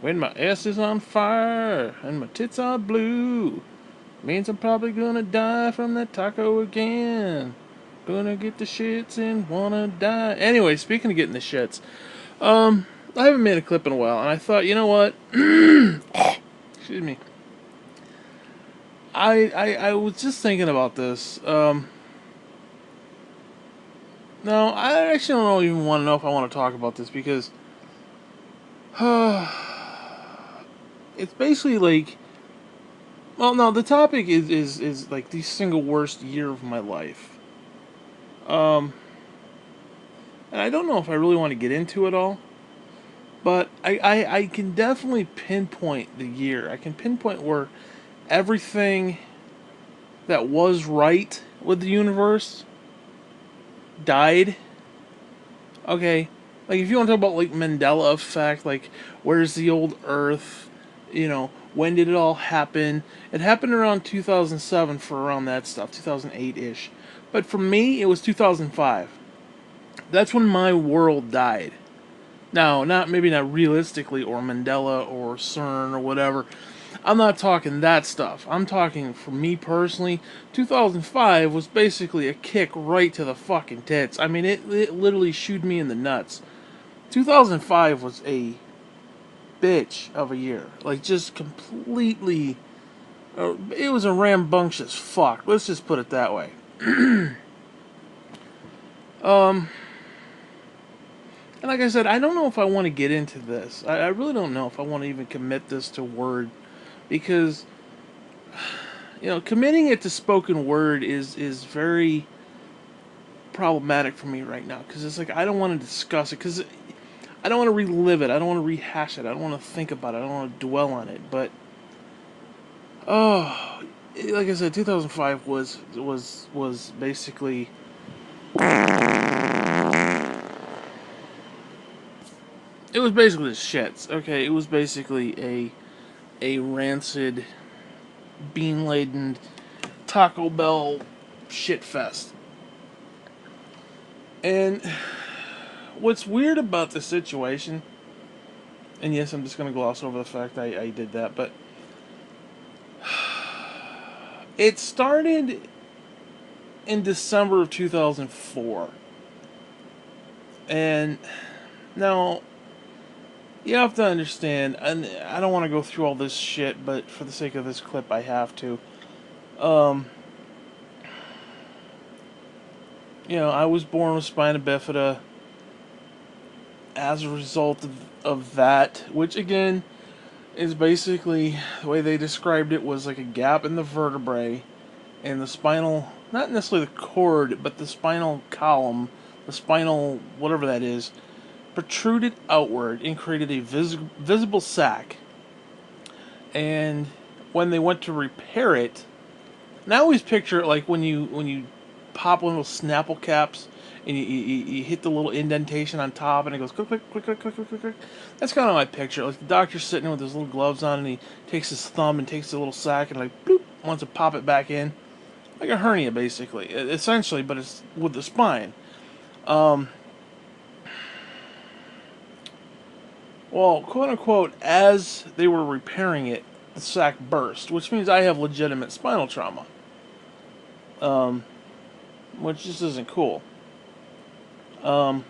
When my ass is on fire and my tits are blue, means I'm probably gonna die from that taco again. Gonna get the shits and wanna die. Anyway, speaking of getting the shits, I haven't made a clip in a while, and I thought, you know what? Excuse me. I was just thinking about this. No, I actually don't even want to know if I want to talk about this because it's basically like, well, no, the topic is like the single worst year of my life. Um, and I don't know if I really want to get into it all, but I can definitely pinpoint the year. I can pinpoint where everything that was right with the universe died. Okay, like if you want to talk about like Mandela effect, like where's the old Earth? You know, when did it all happen? It happened around 2007 for around that stuff, 2008 ish. But for me, it was 2005. That's when my world died. Now, not maybe not realistically or Mandela or CERN or whatever. I'm not talking that stuff. I'm talking for me personally. 2005 was basically a kick right to the fucking tits. I mean, it literally shooed me in the nuts. 2005 was a bitch of a year. Like, just completely. It was a rambunctious fuck. Let's just put it that way. Um, and like I said, I don't know if I want to get into this. I really don't know if I want to even commit this to word because committing it to spoken word is very problematic for me right now because it's like I don't want to discuss it because I don't want to relive it. I don't want to rehash it. I don't want to think about it. I don't want to dwell on it. But oh, like I said, 2005 was basically it was basically the shits. Okay, it was basically a rancid, bean laden Taco Bell shit fest. And what's weird about the situation, and yes, I'm just gonna gloss over the fact I did that, but it started in December of 2004. And now you have to understand, and I don't want to go through all this shit, but for the sake of this clip, I have to. Um, I was born with spina bifida as a result of that, which again is basically the way they described it was like a gap in the vertebrae and the spinal, not necessarily the cord, but the spinal column, the spinal, whatever that is, protruded outward and created a visible sac. And when they went to repair it, and I always picture it like when you pop one of those Snapple caps and you hit the little indentation on top and it goes click click click click click click click click. That's kind of my picture. Like the doctor's sitting with his little gloves on and he takes his thumb and takes the little sack and like bloop wants to pop it back in, like a hernia basically, essentially, but it's with the spine. Um, well, quote unquote, as they were repairing it, the sac burst, which means I have legitimate spinal trauma. Um, which just isn't cool. Um,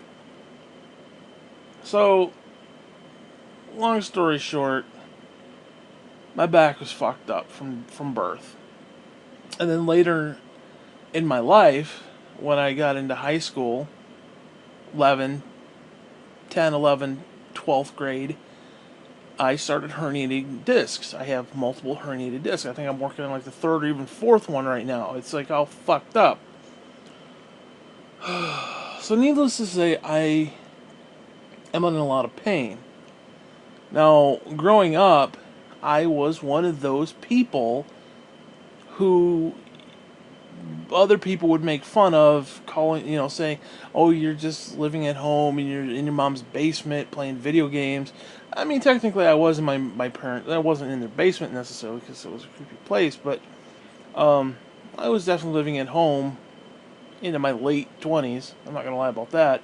so, long story short, my back was fucked up from birth. And then later in my life, when I got into high school, 11, 10, 11, 12th grade, I started herniating discs. I have multiple herniated discs. I think I'm working on like the third or even fourth one right now. It's like all fucked up. So, needless to say, I am in a lot of pain. Now, growing up, I was one of those people who other people would make fun of, calling, saying, "Oh, you're just living at home and you're in your mom's basement playing video games." I mean, technically, I was in my parents. I wasn't in their basement necessarily because it was a creepy place, but um, I was definitely living at home into my late 20s. I'm not gonna lie about that.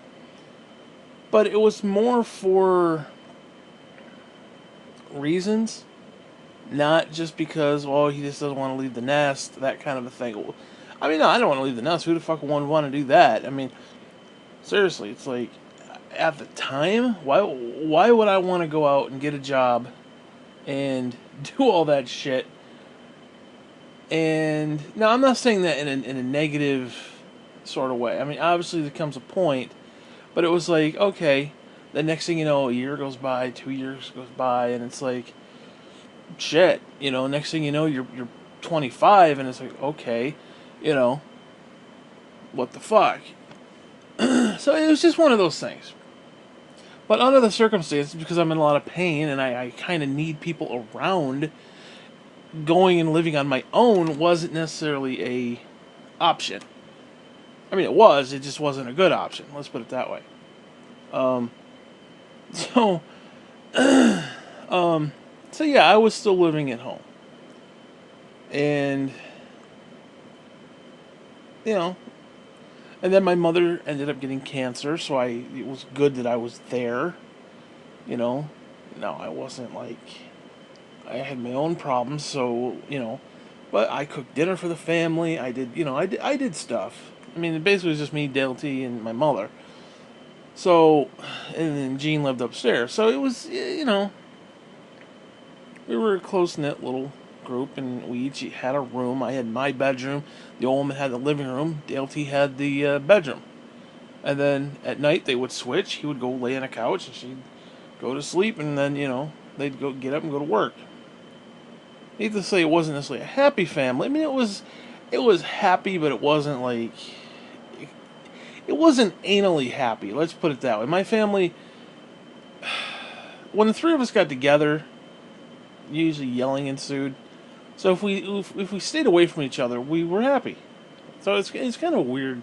But it was more for reasons, not just because, well, he just doesn't want to leave the nest, that kind of a thing. I mean, no, I don't want to leave the nest. Who the fuck would want to do that? I mean, seriously, it's like, at the time, why would I want to go out and get a job and do all that shit? And now I'm not saying that in a negative sort of way. I mean, obviously there comes a point, but it was like, okay, the next thing you know, a year goes by, 2 years goes by, and it's like, shit, next thing you know, you're 25, and it's like, okay, you know, what the fuck? So it was just one of those things. But under the circumstances, because I'm in a lot of pain and I kind of need people around, going and living on my own wasn't necessarily a option. I mean, it just wasn't a good option. Let's put it that way. Um, so, so yeah, I was still living at home, and you know, and then my mother ended up getting cancer, so it was good that I was there. You know, no, I wasn't like, I had my own problems, so but I cooked dinner for the family. I did, I did stuff. I mean, it basically was just me, Dale T, and my mother. So, and then Jean lived upstairs. So it was, we were a close knit little group, and we each had a room. I had my bedroom. The old woman had the living room. Dale T had the bedroom. And then at night they would switch. He would go lay on a couch, and she'd go to sleep, and then they'd go get up and go to work. Needless to say, it wasn't necessarily a happy family. I mean, it was happy, but it wasn't like, it wasn't anally happy. Let's put it that way. My family, when the three of us got together, usually yelling ensued. So if we stayed away from each other, we were happy. So it's kind of weird.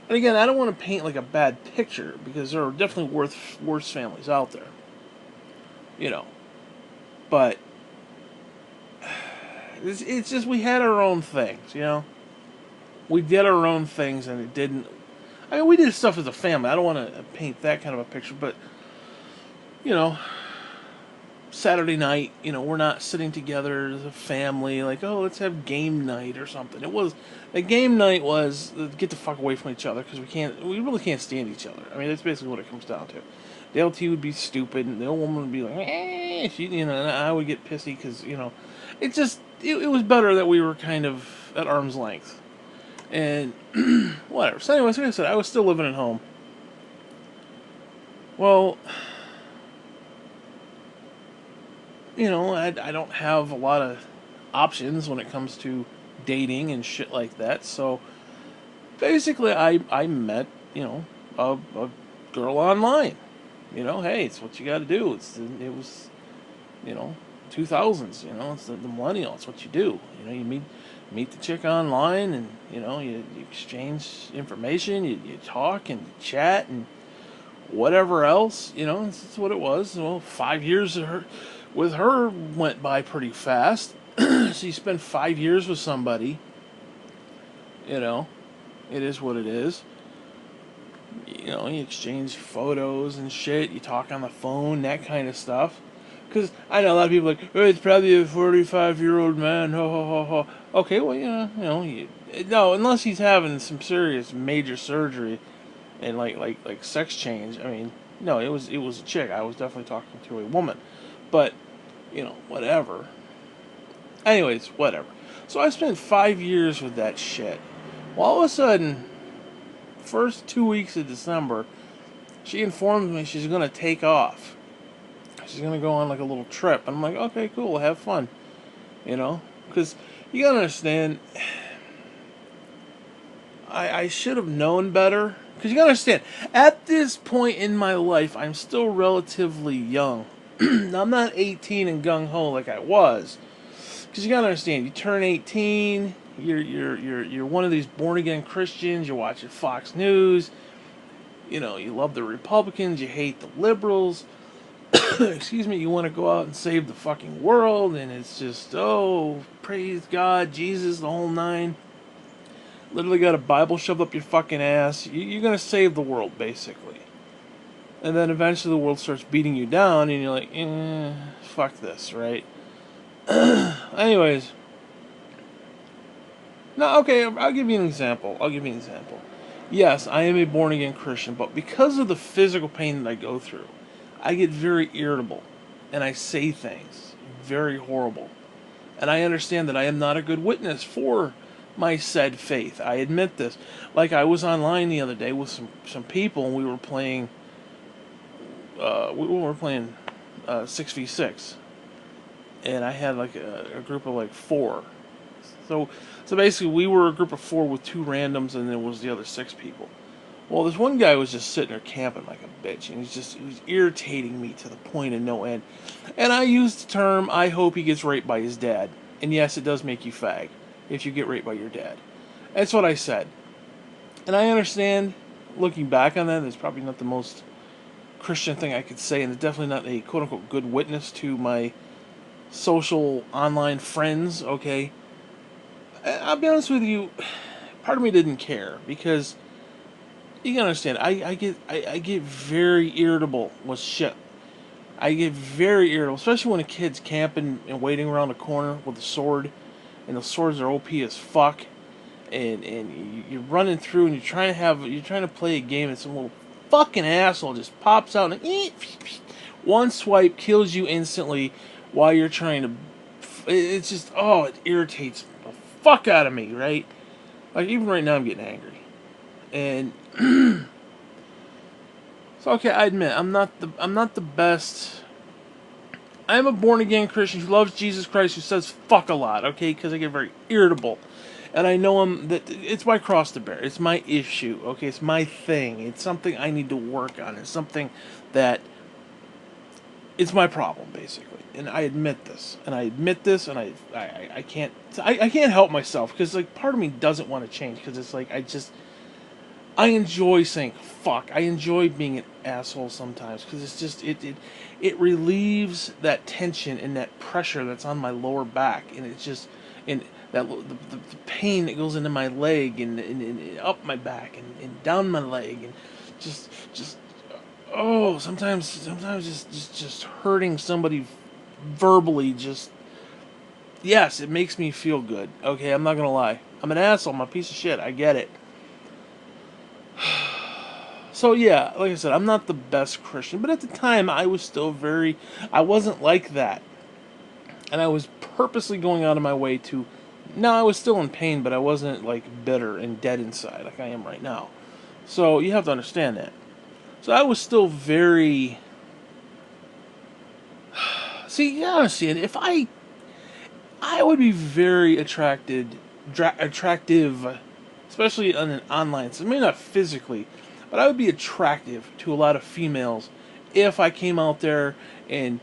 And again, I don't want to paint like a bad picture, because there are definitely worse families out there. You know, but it's just, we had our own things. We did our own things, and it didn't. I mean, we did stuff as a family. I don't want to paint that kind of a picture, but you know, Saturday night, we're not sitting together as a family like, oh, let's have game night or something. The game night was get the fuck away from each other, because we really can't stand each other. I mean, that's basically what it comes down to. The LT would be stupid, and the old woman would be like, and I would get pissy, because, it was better that we were kind of at arm's length. And, whatever. So anyways, like I said, I was still living at home. Well, I don't have a lot of options when it comes to dating and shit like that. So basically, I met a girl online. Hey, it's what you got to do. It was 2000s. It's the millennial. It's what you do. You meet the chick online, and you exchange information. You talk and you chat and whatever else. It's what it was. Well, 5 years with her went by pretty fast. So you spend 5 years with somebody, it is what it is. You exchange photos and shit, you talk on the phone, that kind of stuff. Because I know a lot of people are like, oh, it's probably a 45-year-old man, ho ho ho ho. Okay, well, no, unless he's having some serious major surgery and like sex change. I mean, no, it was a chick. I was definitely talking to a woman. But, whatever. Anyways, whatever. So I spent 5 years with that shit. Well, all of a sudden, first 2 weeks of December, she informs me she's going to take off. She's going to go on like a little trip. And I'm like, okay, cool, have fun. Because you got to understand, I should have known better. Because you got to understand, at this point in my life, I'm still relatively young. Now, I'm not 18 and gung-ho like I was. Because you gotta understand, you turn 18, you're one of these born again Christians. You're watching Fox News. You love the Republicans. You hate the liberals. Excuse me. You want to go out and save the fucking world, and it's just, oh, praise God, Jesus, the whole nine. Literally got a Bible shoved up your fucking ass. You're gonna save the world, basically. And then eventually the world starts beating you down, and you're like, fuck this, right? Anyways, no, okay, I'll give you an example. Yes, I am a born again Christian, but because of the physical pain that I go through, I get very irritable, and I say things very horrible. And I understand that I am not a good witness for my said faith. I admit this. Like, I was online the other day with some people, and we were playing. We were playing 6v6, and I had like a group of like four. So, so basically, we were a group of four with two randoms, and there was the other six people. Well, this one guy was just sitting there camping like a bitch, and he was irritating me to the point of no end. And I used the term, "I hope he gets raped by his dad." And yes, it does make you fag if you get raped by your dad. That's what I said. And I understand, looking back on that, it's probably not the most Christian thing I could say, and it's definitely not a quote unquote good witness to my social online friends. Okay, I'll be honest with you. Part of me didn't care because you can understand. I get very irritable with shit. I get very irritable, especially when a kid's camping and waiting around a corner with a sword, and the swords are OP as fuck, and you're running through and you're trying to play a game, and some little fucking asshole just pops out and one swipe kills you instantly while you're trying to. It's just, oh, it irritates the fuck out of me, right? Like, even right now I'm getting angry, and so okay, I admit I'm not the best. I am a born again Christian who loves Jesus Christ, who says fuck a lot, okay? Because I get very irritable, and I know that it's my cross to bear. It's my issue, okay? It's my thing. It's something I need to work on. It's something that it's my problem, basically, and I admit this, and I can't I can't help myself because like part of me doesn't want to change because it's like I enjoy saying fuck. I enjoy being an asshole sometimes because it's just it relieves that tension and that pressure that's on my lower back, and it's just and that the pain that goes into my leg and up my back and down my leg and just oh sometimes just hurting somebody verbally just yes, it makes me feel good. Okay, I'm not gonna lie. I'm an asshole. I'm a piece of shit. I get it. So yeah, like I said, I'm not the best Christian, but at the time I was still I wasn't like that. And I was purposely going out of my way to, no, I was still in pain, but I wasn't like bitter and dead inside like I am right now. So you have to understand that. So I was still very, see, yeah, see, if I would be very attractive, especially on an online, so maybe not physically, but I would be attractive to a lot of females if I came out there and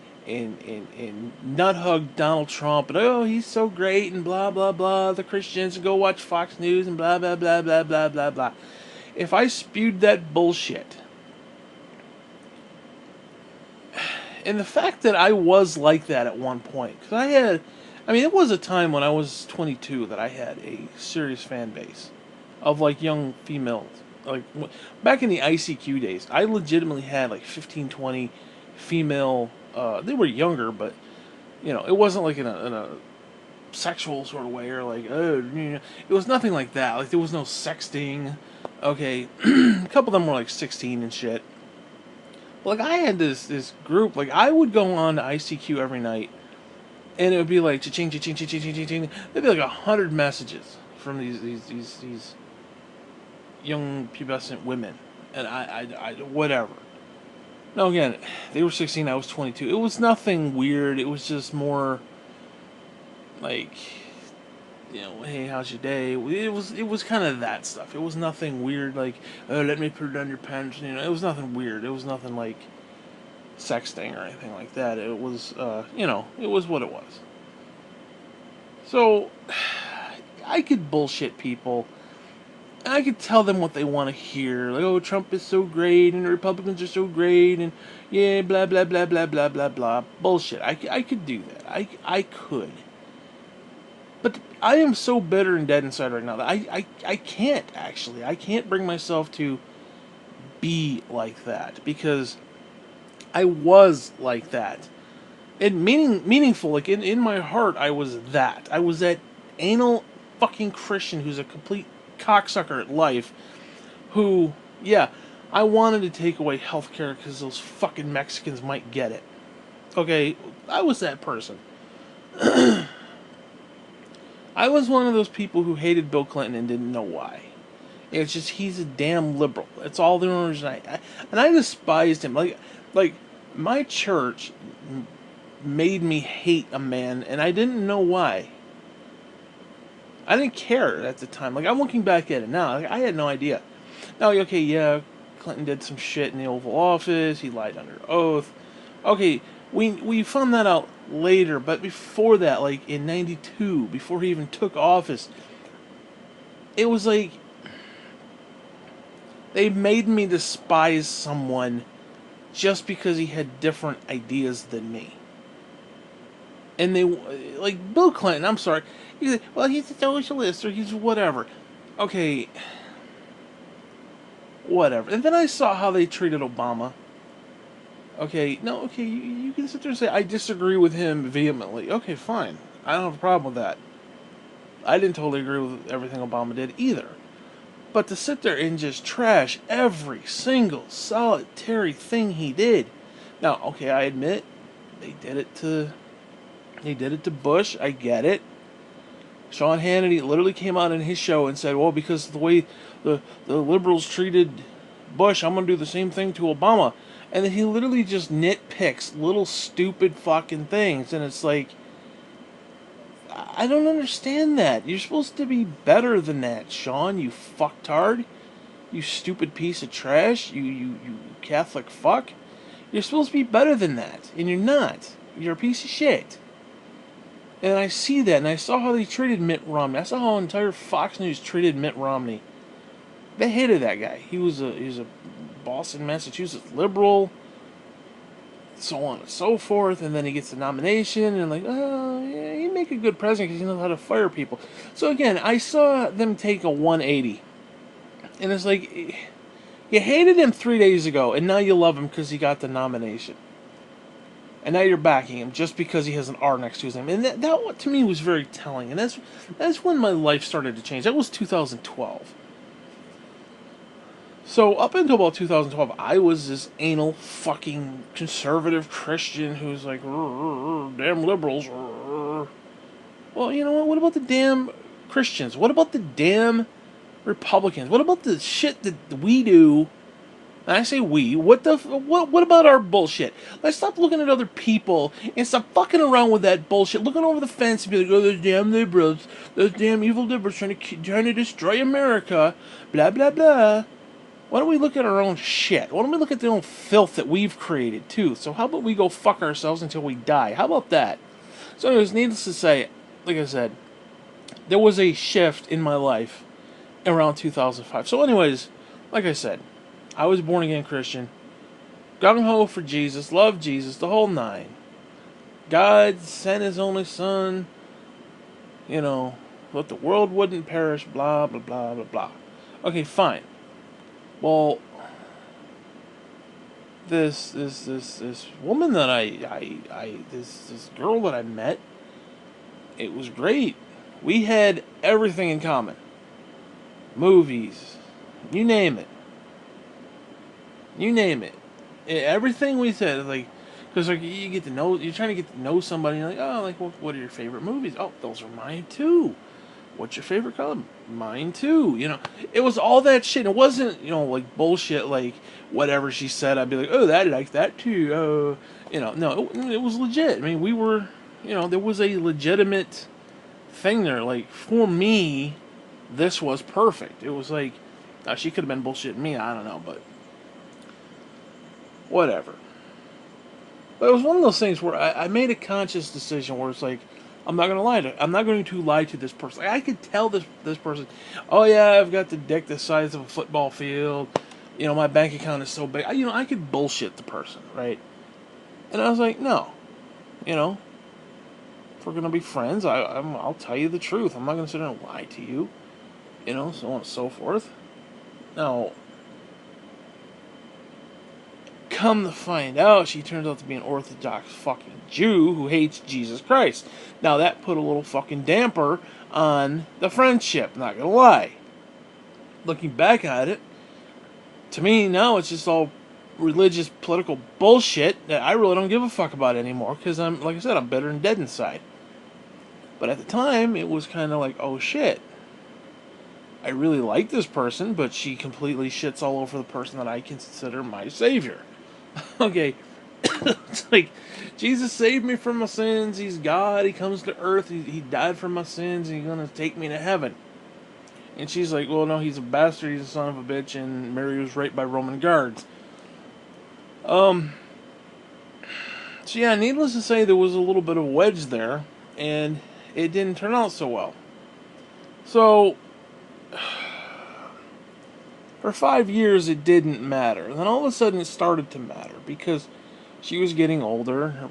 nut hugged Donald Trump and oh he's so great and blah blah blah the Christians and go watch Fox News and blah blah blah blah blah blah blah. If I spewed that bullshit, and the fact that I was like that at one point, because I mean, it was a time when I was 22 that I had a serious fan base of like young females. Like back in the ICQ days, I legitimately had like 15, 20 female. They were younger, but you know, it wasn't like in a sexual sort of way or like it was nothing like that. Like there was no sexting. Okay, a couple of them were like 16 and shit. Like I had this group. Like I would go on to ICQ every night, and it would be like cha-ching, cha-ching, cha-ching, cha-ching, cha-ching. There'd be like 100 messages from these young pubescent women, and I whatever. Now again, they were 16, I was 22. It was nothing weird. It was just more like, you know, hey, how's your day? It was kind of that stuff. It was nothing weird like, oh, let me put it on your pants. You know, it was nothing weird. It was nothing like sexting or anything like that. It was, you know, it was what it was. So, I could bullshit people. I could tell them what they want to hear. Like, oh, Trump is so great, and the Republicans are so great, and yeah, blah, blah, blah, blah, blah, blah, blah. Bullshit. I could do that. I could. But I am so bitter and dead inside right now that I can't, actually. I can't bring myself to be like that. Because I was like that. And meaningful, like in my heart, I was that. I was that anal fucking Christian who's a complete cocksucker at life. Who, yeah, I wanted to take away healthcare because those fucking Mexicans might get it. Okay, I was that person. I was one of those people who hated Bill Clinton and didn't know why. It's just he's a damn liberal. That's all the reason and I despised him. Like my church made me hate a man, and I didn't know why. I didn't care at the time. Like I'm looking back at it now, like, I had no idea. Now, okay, yeah, Clinton did some shit in the Oval Office. He lied under oath. Okay, we found that out later, but before that, like in '92, before he even took office, it was like they made me despise someone just because he had different ideas than me. And they, like Bill Clinton, I'm sorry, he's a socialist or he's whatever. Okay, whatever. And then I saw how they treated Obama. Okay, no, okay, you can sit there and say I disagree with him vehemently. Okay, fine. I don't have a problem with that. I didn't totally agree with everything Obama did either. But to sit there and just trash every single solitary thing he did. Now, okay, I admit they did it to Bush. I get it. Sean Hannity literally came out in his show and said, "Well, because of the way the liberals treated Bush, I'm going to do the same thing to Obama." And then he literally just nitpicks little stupid fucking things, and it's like, I don't understand that. You're supposed to be better than that, Sean. You fucktard. You stupid piece of trash. You Catholic fuck. You're supposed to be better than that, and you're not. You're a piece of shit. And I see that, and I saw how they treated Mitt Romney. I saw how entire Fox News treated Mitt Romney. They hated that guy. He was a Boston, Massachusetts liberal, so on and so forth. And then he gets the nomination, and like, oh yeah, he'd make a good president because he knows how to fire people. So again, I saw them take a 180, and it's like, you hated him 3 days ago, and now you love him because he got the nomination. And now you're backing him just because he has an R next to his name. And that to me was very telling. And that's when my life started to change. That was 2012. So up until about 2012, I was this anal fucking conservative Christian who's like, damn liberals. Well, you know what? What about the damn Christians? What about the damn Republicans? What about the shit that we do? And I say we. What about our bullshit? Let's stop looking at other people and stop fucking around with that bullshit. Looking over the fence and be like, oh, those damn liberals, those damn evil liberals trying to destroy America, blah blah blah. Why don't we look at our own shit? Why don't we look at the own filth that we've created too? So how about we go fuck ourselves until we die? How about that? So anyways, needless to say, like I said, there was a shift in my life around 2005. So anyways, like I said, I was born again Christian, gung ho for Jesus, love Jesus, the whole nine. God sent His only Son, but the world wouldn't perish, blah blah blah blah blah. Okay, fine. Well, this woman that this girl that I met, it was great. We had everything in common. Movies, you name it. You name it. Everything we said, like, because like you're trying to get to know somebody. You're like, oh, like, what are your favorite movies? Oh, those are mine too. What's your favorite color? Mine too. It was all that shit. It wasn't, like bullshit. Like whatever she said, I'd be like, oh, that I like that too. No, it was legit. I mean, we were, there was a legitimate thing there. Like for me, this was perfect. It was like, she could have been bullshitting me. I don't know, but whatever. But it was one of those things where I made a conscious decision where it's like, I'm not going to lie to this person. Like, I could tell this person, oh yeah, I've got the dick the size of a football field. My bank account is so big. I could bullshit the person, right? And I was like, no, if we're gonna be friends, I'll tell you the truth. I'm not gonna sit there and lie to you, so on and so forth. Now, come to find out, she turns out to be an Orthodox fucking Jew who hates Jesus Christ. Now, that put a little fucking damper on the friendship, not gonna lie. Looking back at it, to me, now it's just all religious, political bullshit that I really don't give a fuck about anymore, because I'm, like I said, I'm bitter and dead inside. But at the time, it was kind of like, oh shit. I really like this person, but she completely shits all over the person that I consider my savior. Okay, it's like, Jesus saved me from my sins, he's God, he comes to earth, he died for my sins, and he's gonna take me to heaven. And she's like, well, no, he's a bastard, he's a son of a bitch, and Mary was raped by Roman guards. So yeah, needless to say, there was a little bit of a wedge there, and it didn't turn out so well. So, for 5 years, it didn't matter. And then all of a sudden, it started to matter, because she was getting older.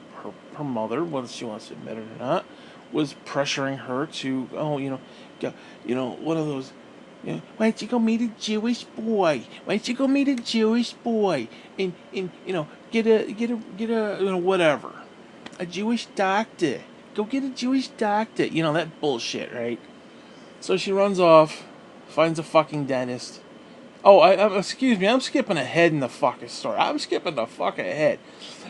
Her mother, whether she wants to admit it or not, was pressuring her to, oh, one of those, why don't you go meet a Jewish boy? Why don't you go meet a Jewish boy and get a whatever, a Jewish doctor. Go get a Jewish doctor. That bullshit, right? So she runs off, finds a fucking dentist. Oh, excuse me, I'm skipping ahead in the fucking story. I'm skipping the fuck ahead.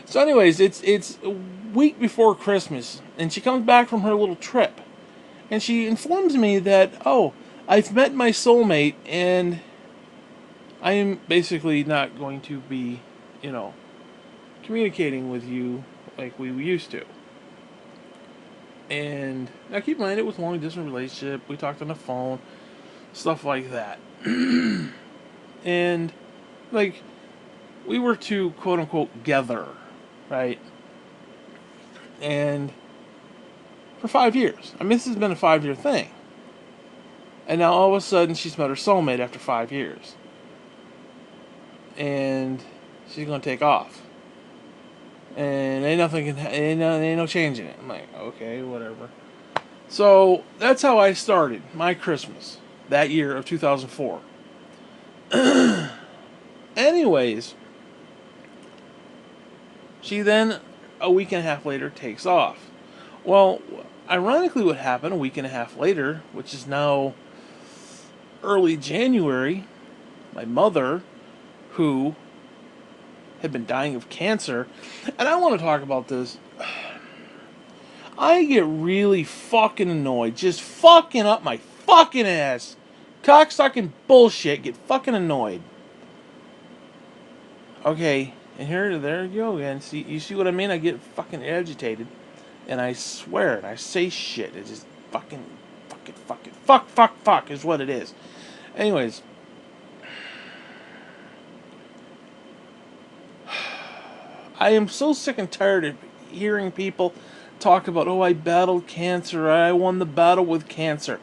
So anyways, it's a week before Christmas, and she comes back from her little trip. And she informs me that, oh, I've met my soulmate, and I am basically not going to be, communicating with you like we used to. And now keep in mind, it was a long distance relationship. We talked on the phone, stuff like that. And, like, we were to quote unquote together, right? And for 5 years. I mean, this has been a 5-year thing. And now all of a sudden she's met her soulmate after 5 years. And she's gonna take off. And ain't no changing it. I'm like, okay, whatever. So that's how I started my Christmas that year of 2004. Anyways, she then, a week and a half later, takes off. Well, ironically, what happened a week and a half later, which is now early January, my mother, who had been dying of cancer, and I want to talk about this. I get really fucking annoyed, just fucking up my fucking ass. Cocksucking bullshit, get fucking annoyed. Okay, and there you go again. You see what I mean? I get fucking agitated, and I swear, and I say shit. It's just fuck is what it is. Anyways, I am so sick and tired of hearing people talk about, oh, I battled cancer, I won the battle with cancer.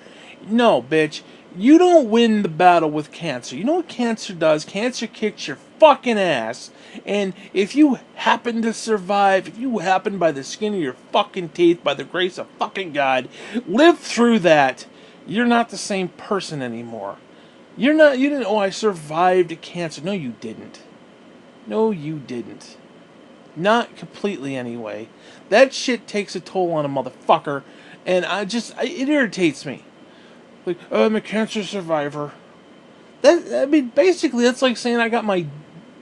No, bitch, you don't win the battle with cancer. You know what cancer does? Cancer kicks your fucking ass, and if you happen to survive, if you happen by the skin of your fucking teeth, by the grace of fucking God, live through that, you're not the same person anymore. You didn't, oh, I survived cancer. No, you didn't. No, you didn't. Not completely, anyway. That shit takes a toll on a motherfucker, and it irritates me. Like, oh, I'm a cancer survivor. Basically, that's like saying I got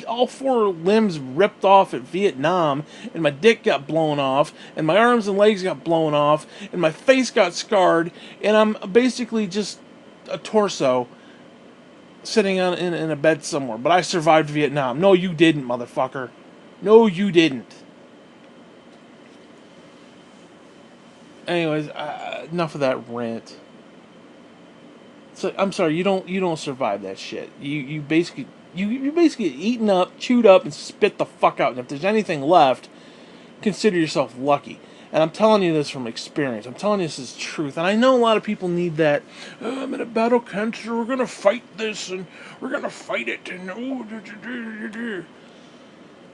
all 4 limbs ripped off at Vietnam, and my dick got blown off, and my arms and legs got blown off, and my face got scarred, and I'm basically just a torso sitting in a bed somewhere. But I survived Vietnam. No, you didn't, motherfucker. No, you didn't. Anyways, enough of that rant. So I'm sorry, you don't survive that shit. You basically get eaten up, chewed up, and spit the fuck out. And if there's anything left, consider yourself lucky. And I'm telling you this from experience. I'm telling you this is truth. And I know a lot of people need that. Oh, I'm in a battle cancer. We're gonna fight this, and we're gonna fight it. And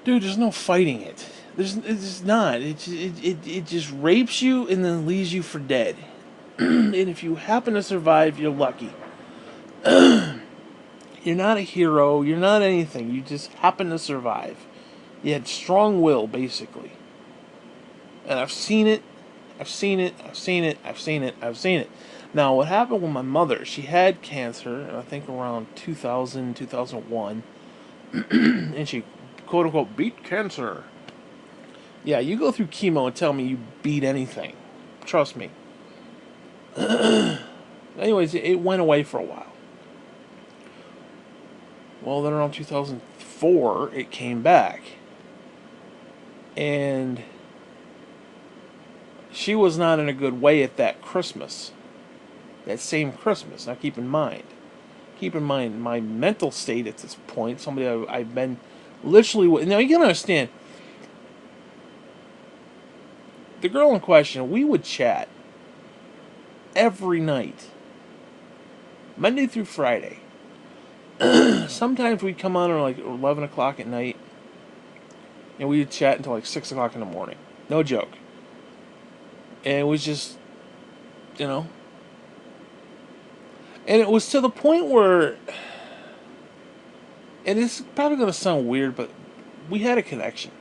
dude, there's no fighting it. It's not. It just rapes you and then leaves you for dead. And if you happen to survive, you're lucky. You're not a hero. You're not anything. You just happen to survive. You had strong will, basically. And I've seen it. I've seen it. I've seen it. I've seen it. I've seen it. Now, what happened with my mother? She had cancer, I think around 2000, 2001, and she, quote unquote, beat cancer. Yeah, you go through chemo and tell me you beat anything. Trust me. Anyways, it went away for a while. Well, then around 2004, it came back. And she was not in a good way at that Christmas. That same Christmas. Now, keep in mind, my mental state at this point, somebody I've been literally. Now, you gotta understand, the girl in question, we would chat every night, Monday through Friday. Sometimes we'd come on at like 11 o'clock at night, and we'd chat until like 6 o'clock in the morning. No joke. And it was just, you know. And it was to the point where, and it's probably going to sound weird, but we had a connection.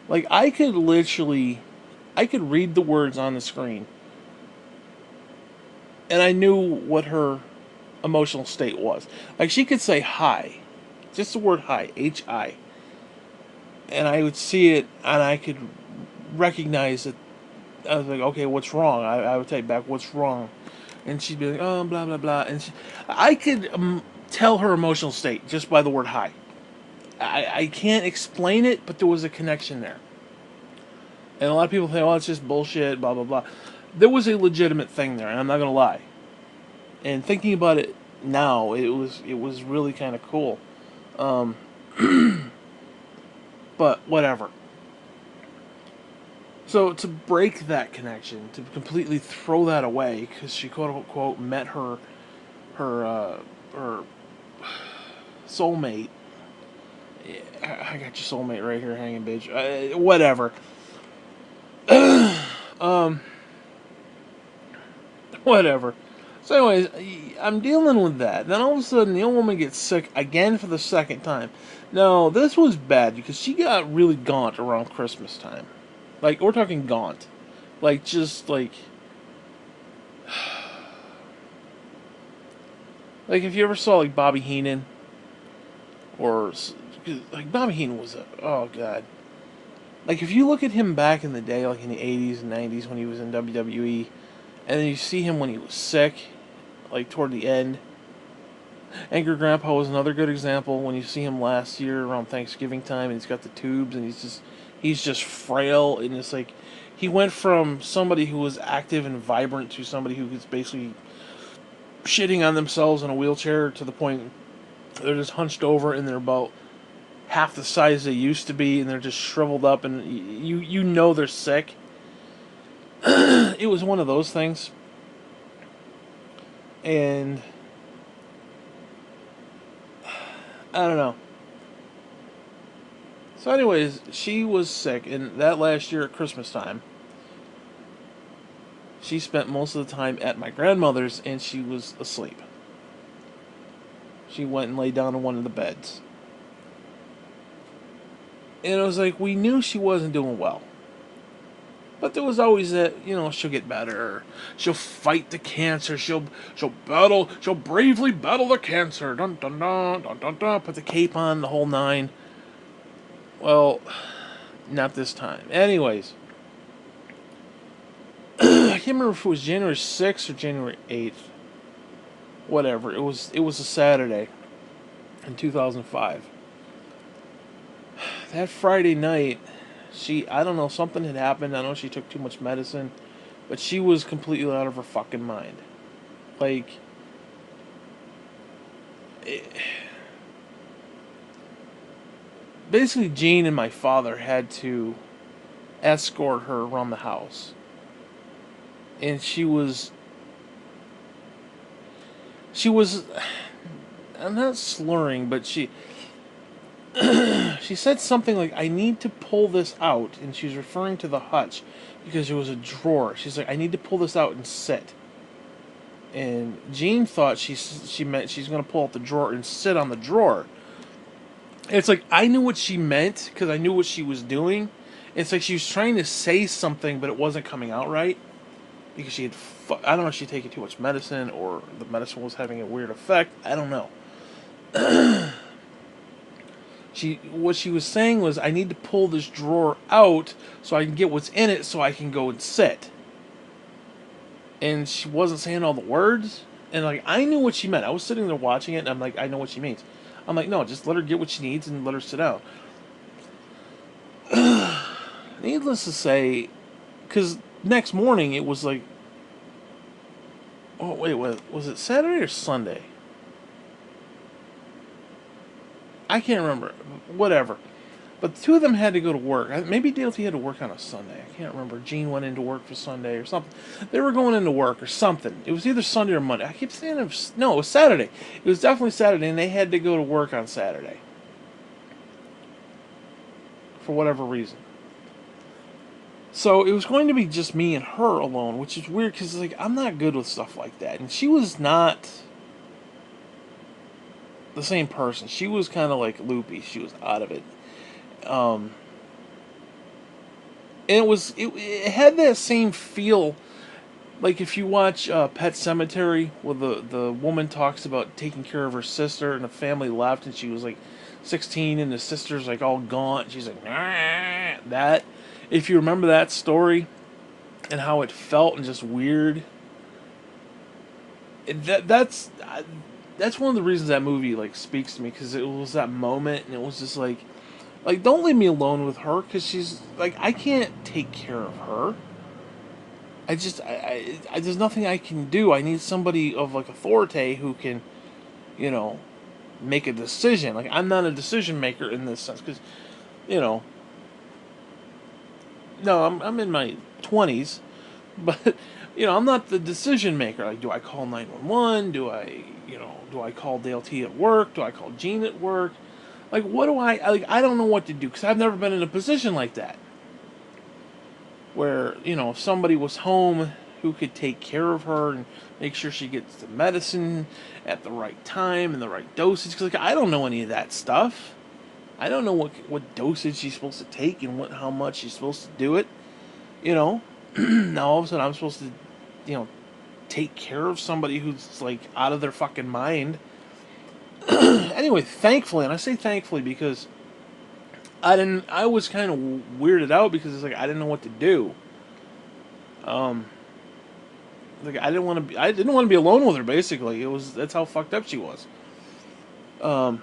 Like, I could read the words on the screen, and I knew what her emotional state was. Like, she could say hi, just the word hi, H-I, and I would see it, and I could recognize it. I was like, okay, what's wrong? I would type back, what's wrong? And she'd be like, oh, blah, blah, blah. And I could tell her emotional state just by the word hi. I can't explain it, but there was a connection there. And a lot of people think, oh, it's just bullshit, blah, blah, blah. There was a legitimate thing there, and I'm not going to lie. And thinking about it now, it was really kind of cool. But whatever. So to break that connection, to completely throw that away, because she quote unquote met her soulmate. I got your soulmate right here hanging, bitch. Whatever. Whatever. So, anyways, I'm dealing with that. Then all of a sudden, the old woman gets sick again for the second time. Now, this was bad because she got really gaunt around Christmas time. Like, we're talking gaunt. Like, just like. Like, if you ever saw, like, Bobby Heenan, or. Like, Bobby Heenan was a. Oh, God. Like, if you look at him back in the day, like in the 80s and 90s when he was in WWE, and then you see him when he was sick, like toward the end. Angry Grandpa was another good example. When you see him last year around Thanksgiving time, and he's got the tubes, and he's just frail, and it's like he went from somebody who was active and vibrant to somebody who was basically shitting on themselves in a wheelchair to the point they're just hunched over and they're about half the size they used to be, and they're just shriveled up, and you know they're sick. It was one of those things. And I don't know. So anyways, she was sick, and that last year at Christmas time, she spent most of the time at my grandmother's, and she was asleep. She went and lay down in one of the beds. And it was like, we knew she wasn't doing well. But there was always that, she'll get better. She'll fight the cancer. She'll bravely battle the cancer. Dun dun dun dun dun dun. Put the cape on, the whole nine. Well, not this time. Anyways, I can't remember if it was January 6th or January 8th. Whatever. It was a Saturday in 2005. That Friday night, I don't know, something had happened. I know she took too much medicine, but she was completely out of her fucking mind. Like, basically, Gene and my father had to escort her around the house. And she was, I'm not slurring, but she said something like, I need to pull this out, and she's referring to the hutch, because there was a drawer. She's like, I need to pull this out and sit. And Jean thought she meant she's going to pull out the drawer and sit on the drawer. It's like I knew what she meant because I knew what she was doing. It's like she was trying to say something, but it wasn't coming out right because she had. I don't know if she'd taken too much medicine or the medicine was having a weird effect. I don't know. What she was saying was, I need to pull this drawer out so I can get what's in it so I can go and sit. And she wasn't saying all the words. And like I knew what she meant. I was sitting there watching it, and I'm like, I know what she means. I'm like, no, just let her get what she needs and let her sit down. Needless to say, because next morning it was like, oh wait, was it Saturday or Sunday? I can't remember. Whatever. But the two of them had to go to work. Maybe DLT had to work on a Sunday. I can't remember. Gene went into work for Sunday or something. They were going into work or something. It was either Sunday or Monday. I keep saying it was, no, it was Saturday. It was definitely Saturday, and they had to go to work on Saturday. For whatever reason. So it was going to be just me and her alone, which is weird because like I'm not good with stuff like that. And she was not the same person. She was kind of like loopy. She was out of it. Um, and it had that same feel. Like if you watch Pet Cemetery, where the woman talks about taking care of her sister, and the family left, and she was like 16, and the sister's like all gaunt. She's like, nah, that. If you remember that story and how it felt and just weird, that's one of the reasons that movie like speaks to me because it was that moment, and it was just like don't leave me alone with her because she's like I can't take care of her. There's nothing I can do. I need somebody of like authority who can, you know, make a decision. Like I'm not a decision maker in this sense because, you know, no, I'm in my 20s, but you know I'm not the decision maker. Like, do I call 911? Do I call Dale T at work? Do I call Gene at work? Like, what do I like? I don't know what to do because I've never been in a position like that where if somebody was home who could take care of her and make sure she gets the medicine at the right time and the right dosage. Because like I don't know any of that stuff. I don't know what dosage she's supposed to take and how much she's supposed to do it. You know, now all of a sudden I'm supposed to, you know, take care of somebody who's like out of their fucking mind. Anyway, thankfully, and I say thankfully because I was kind of weirded out because it's like I didn't know what to do. Um, like I didn't want to be alone with her. Basically, that's how fucked up she was. Um.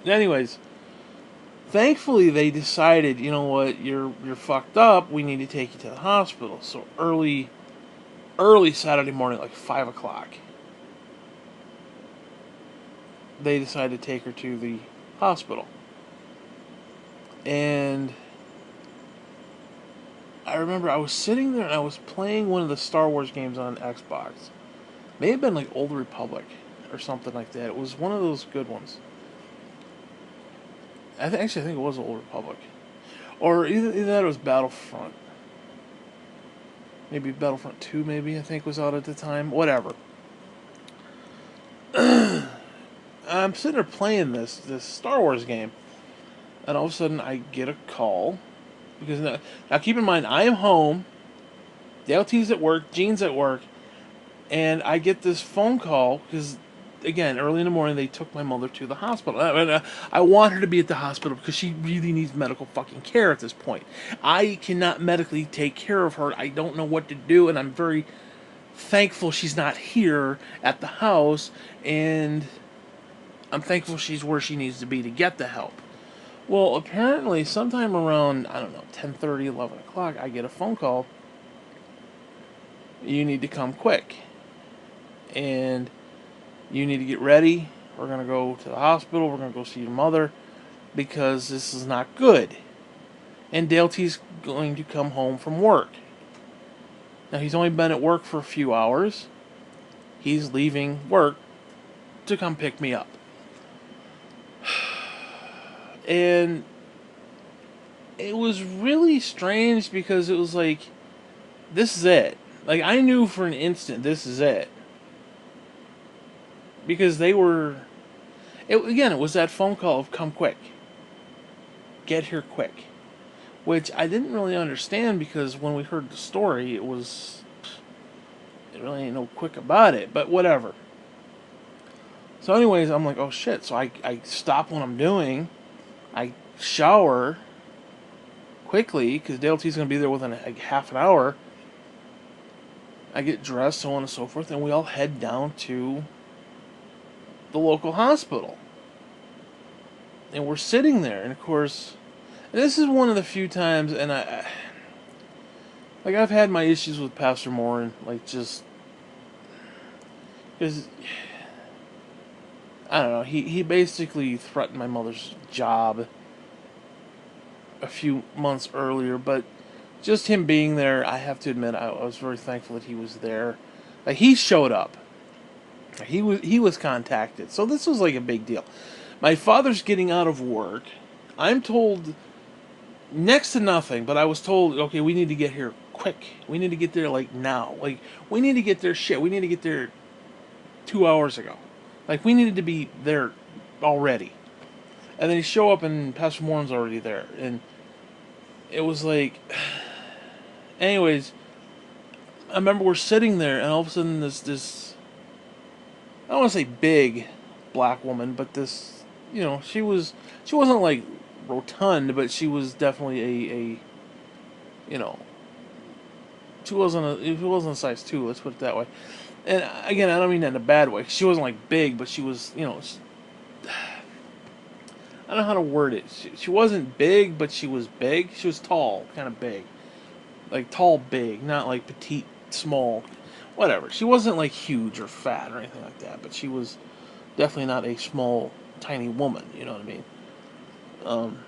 Anyways, thankfully they decided, you know what, you're fucked up. We need to take you to the hospital. So early Saturday morning, like 5 o'clock, they decided to take her to the hospital. And I remember I was sitting there and I was playing one of the Star Wars games on Xbox. May have been like Old Republic or something like that. It was one of those good ones. Actually, I think it was Old Republic. Or either that or it was Battlefront. Maybe Battlefront 2, maybe, I think was out at the time. Whatever. I'm sitting there playing this Star Wars game. And all of a sudden I get a call. Because now keep in mind, I am home. Dale T's at work. Gene's at work. And I get this phone call because, again, early in the morning they took my mother to the hospital. I want her to be at the hospital because she really needs medical fucking care at this point. I cannot medically take care of her. I don't know what to do, and I'm very thankful she's not here at the house, and I'm thankful she's where she needs to be to get the help. Well, apparently, sometime around, I don't know, 10:30, 11 o'clock, I get a phone call. You need to come quick. And you need to get ready. We're going to go to the hospital. We're going to go see your mother because this is not good. And Dale T's going to come home from work. Now, he's only been at work for a few hours. He's leaving work to come pick me up. And it was really strange because it was like, this is it. Like, I knew for an instant, this is it. Because they were... Again, it was that phone call of come quick, get here quick, which I didn't really understand because when we heard the story, it really ain't no quick about it, but whatever. So, anyways, I'm like, oh shit. So I stop what I'm doing, I shower quickly because Dale T's gonna be there within like half an hour. I get dressed, so on and so forth, and we all head down to the local hospital. And we're sitting there, and of course, and this is one of the few times, and like I've had my issues with Pastor Morin, like just because I don't know, he basically threatened my mother's job a few months earlier, but just him being there, I have to admit, I was very thankful that he was there. Like he showed up, he was contacted, so this was like a big deal. My father's getting out of work. I'm told next to nothing, but I was told, okay, we need to get here quick. We need to get there like now. Like we need to get there shit. We need to get there 2 hours ago. Like we needed to be there already. And then he show up and Pastor Morin's already there, and it was like, anyways, I remember we're sitting there, and all of a sudden this I don't want to say big black woman, but this, she wasn't like rotund, but she was definitely a you know she wasn't a size 2, let's put it that way. And again, I don't mean that in a bad way. She wasn't like big, but she was, I don't know how to word it. She wasn't big, but she was big. She was tall, kind of big, like tall, big, not like petite, small, whatever. She wasn't like huge or fat or anything like that, but she was definitely not a small, tiny woman. You know what I mean? Um,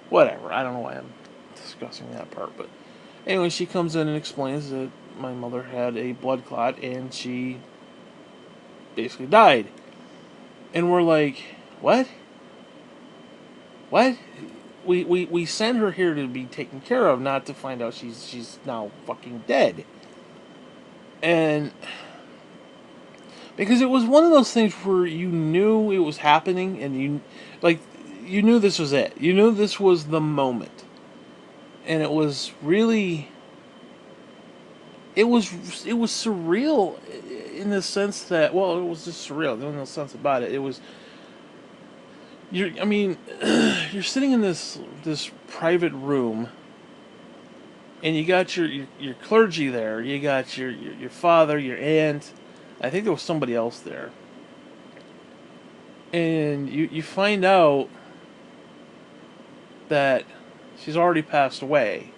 Whatever. I don't know why I'm discussing that part, but anyway, she comes in and explains that my mother had a blood clot and she basically died. And we're like, what? What? We send her here to be taken care of, not to find out she's now fucking dead. And because it was one of those things where you knew it was happening, and you knew this was it. You knew this was the moment, and it was really it was surreal in the sense that, well, it was just surreal. There's no sense about it. It was I mean, you're sitting in this private room, and you got your clergy there. You got your father, your aunt. I think there was somebody else there, and you find out that she's already passed away.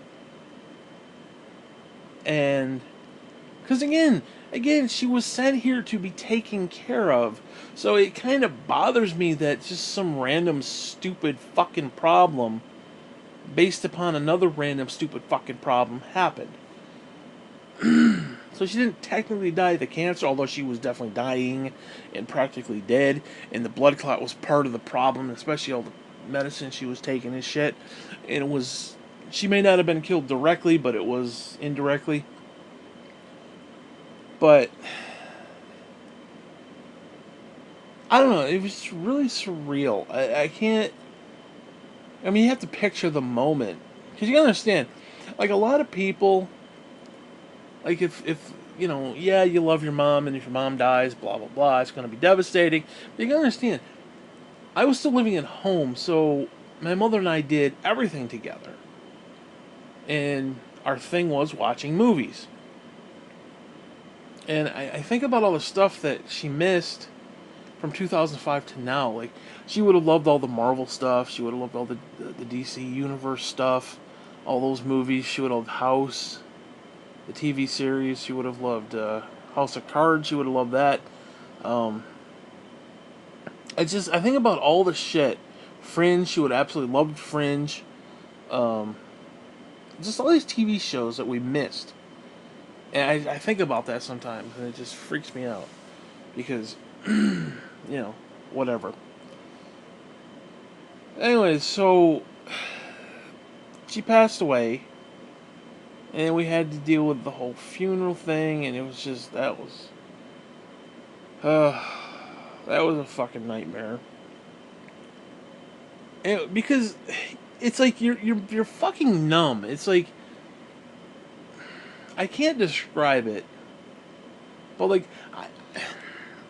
And because again, she was sent here to be taken care of. So it kind of bothers me that just some random stupid fucking problem based upon another random stupid fucking problem happened. So she didn't technically die of the cancer, although she was definitely dying and practically dead, and the blood clot was part of the problem, especially all the medicine she was taking and shit. And it was, she may not have been killed directly, but it was indirectly. But I don't know, it was really surreal. I can't. I mean, you have to picture the moment because you understand, like a lot of people, like if yeah, you love your mom, and if your mom dies, blah blah blah, it's going to be devastating. But you can understand, I was still living at home, so my mother and I did everything together, and our thing was watching movies. And I think about all the stuff that she missed from 2005 to now. Like, she would have loved all the Marvel stuff. She would have loved all the DC Universe stuff, all those movies. She would have loved House, the TV series. She would have loved House of Cards. She would have loved that. Um, I think about all the shit. Fringe. She would have absolutely loved Fringe. Um, just all these TV shows that we missed. And I think about that sometimes, and it just freaks me out. Because, whatever. Anyways, so she passed away, and we had to deal with the whole funeral thing, and it was just, that was, That was a fucking nightmare. Because it's like you're fucking numb. It's like I can't describe it, but like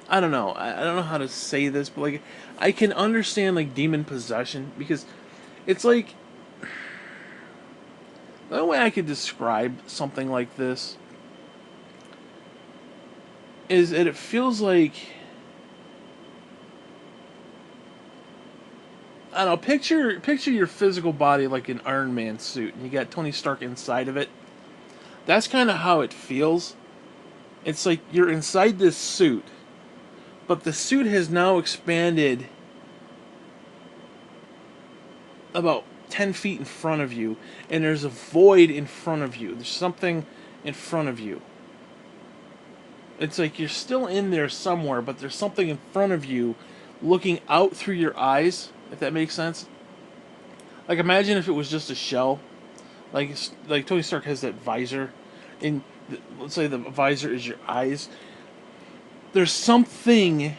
I don't know. I don't know how to say this, but like I can understand like demon possession because it's like the only way I could describe something like this is that it feels like I don't know. Picture your physical body like an Iron Man suit, and you got Tony Stark inside of it. That's kind of how it feels. It's like you're inside this suit, but the suit has now expanded about 10 feet in front of you, and there's a void in front of you. There's something in front of you. It's like you're still in there somewhere, but there's something in front of you looking out through your eyes, if that makes sense. Like imagine if it was just a shell. Like Tony Stark has that visor, and let's say the visor is your eyes. There's something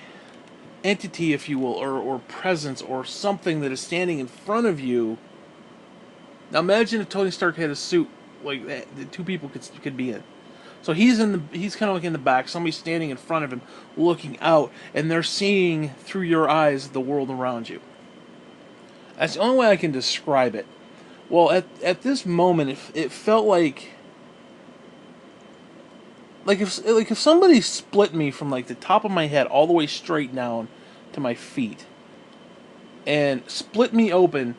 entity, if you will, or presence, or something that is standing in front of you. Now imagine if Tony Stark had a suit like that, the two people could be in. So he's kind of like in the back. Somebody's standing in front of him, looking out, and they're seeing through your eyes the world around you. That's the only way I can describe it. Well, at this moment, it felt like if somebody split me from like the top of my head all the way straight down to my feet, and split me open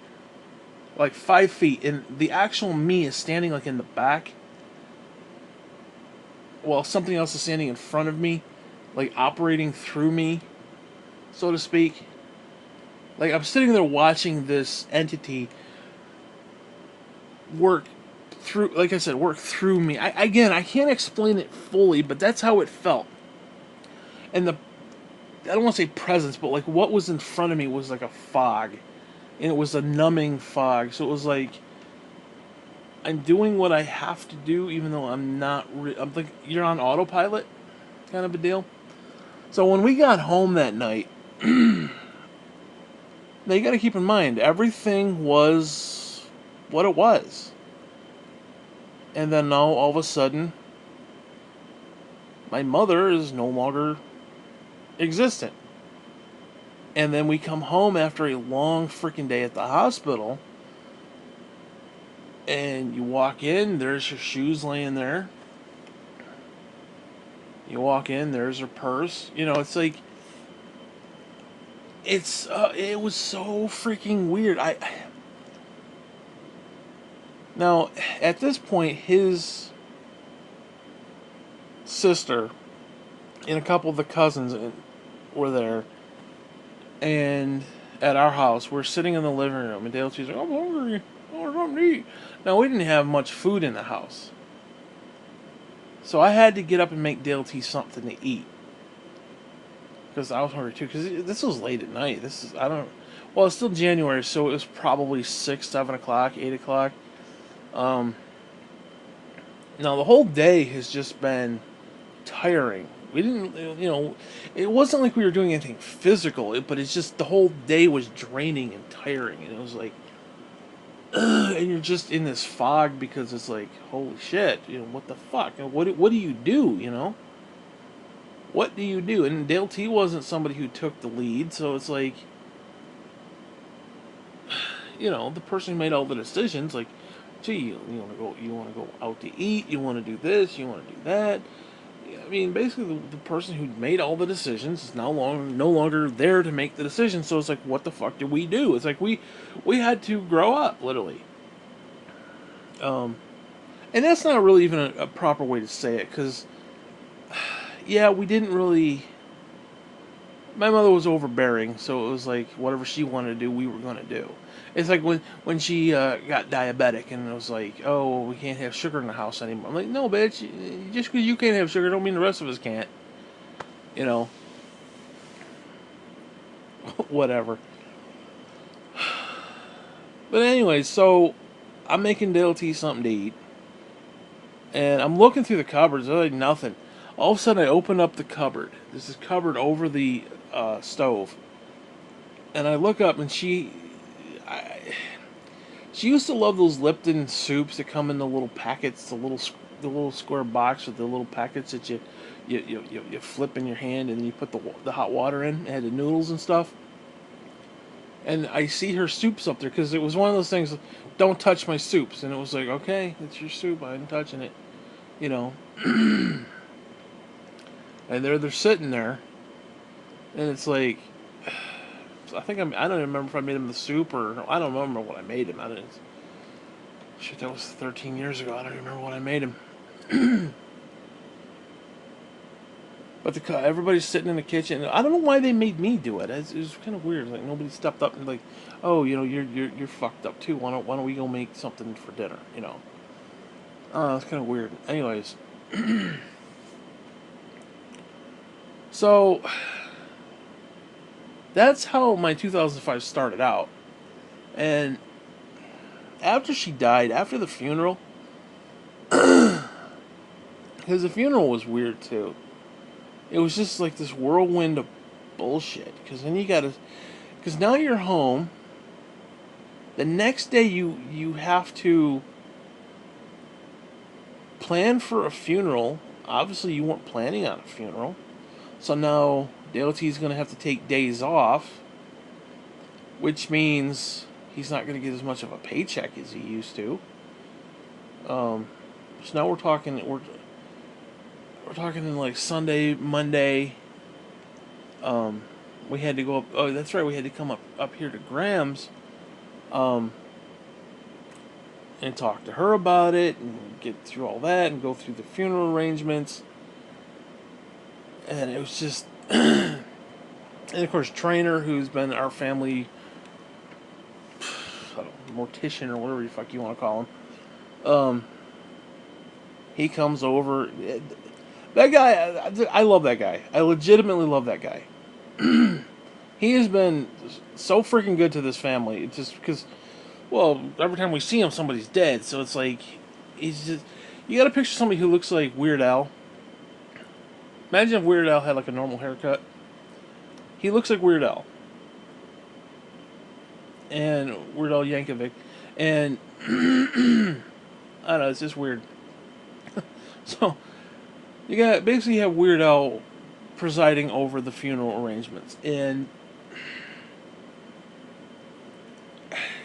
like 5 feet, and the actual me is standing like in the back, while something else is standing in front of me, like operating through me, so to speak. Like I'm sitting there watching this entity work through, like I said, work through me. I can't explain it fully, but that's how it felt. And I don't want to say presence, but like what was in front of me was like a fog, and it was a numbing fog. So it was like I'm doing what I have to do, even though I'm not. I'm like you're on autopilot, kind of a deal. So when we got home that night, now you got to keep in mind everything was what it was, and then now all of a sudden, my mother is no longer existent. And then we come home after a long freaking day at the hospital, and you walk in, there's her shoes laying there. You walk in, there's her purse. You know, it's like it was so freaking weird. I now at this point, his sister and a couple of the cousins were there, and at our house, we're sitting in the living room, and Dale, she's like, "I'm hungry. I want something to eat." Now we didn't have much food in the house, so I had to get up and make Dale T something to eat because I was hungry too. Because this was late at night. This is I don't. Well, it's still January, so it was probably 6, 7 o'clock, 8 o'clock. Um, Now the whole day has just been tiring. We didn't, it wasn't like we were doing anything physical, but it's just the whole day was draining and tiring, and it was like, ugh, and you're just in this fog because it's like, holy shit, what the fuck? What do you do? What do you do? And Dale T wasn't somebody who took the lead, so it's like, the person who made all the decisions, like, gee, you want to go out to eat, you want to do this, you want to do that. I mean, basically, the person who made all the decisions is no longer there to make the decisions. So it's like, what the fuck did we do? It's like we had to grow up, literally. And that's not really even a proper way to say it, because, yeah, we didn't really. My mother was overbearing, so it was like whatever she wanted to do, we were going to do. It's like when she got diabetic, and it was like, oh, we can't have sugar in the house anymore. I'm like, no, bitch, just because you can't have sugar don't mean the rest of us can't. You know, whatever. But anyway, so I'm making Dale T something to eat, and I'm looking through the cupboards. There's like nothing. All of a sudden, I open up the cupboard. There's this cupboard over the stove, and I look up and she used to love those Lipton soups that come in the little packets, the little square box with the little packets that you flip in your hand and then you put the hot water in. It had the noodles and stuff. And I see her soups up there because it was one of those things. Don't touch my soups, and it was like, okay, it's your soup. I'm touching it, you know. And they're sitting there, and it's like, I don't remember if I made him the soup or I don't remember what I made him. I didn't. Shit, that was 13 years ago. I don't remember what I made him. But everybody's sitting in the kitchen. I don't know why they made me do it. It was kind of weird. Like nobody stepped up and like, oh, you're fucked up too. Why don't we go make something for dinner? You know. It's kind of weird. Anyways, so that's how my 2005 started out. And after she died, after the funeral, because the funeral was weird too. It was just like this whirlwind of bullshit. Because then because now you're home. The next day you have to plan for a funeral. Obviously, you weren't planning on a funeral. So now Dale T is going to have to take days off, which means he's not going to get as much of a paycheck as he used to. So now we're talking in like Sunday, Monday. We had to go up. Oh, that's right. We had to come up here to Graham's, and talk to her about it and get through all that and go through the funeral arrangements. And it was just, and of course Trainer, who's been our family, mortician or whatever the fuck you want to call him. He comes over. That guy, I love that guy. I legitimately love that guy. He has been so freaking good to this family. It's just because, well, every time we see him, somebody's dead. So it's like, he's just, you got to picture somebody who looks like Weird Al. Imagine if Weird Al had like a normal haircut. He looks like Weird Al. And Weird Al Yankovic. And, I don't know, it's just weird. So, you have Weird Al presiding over the funeral arrangements. And,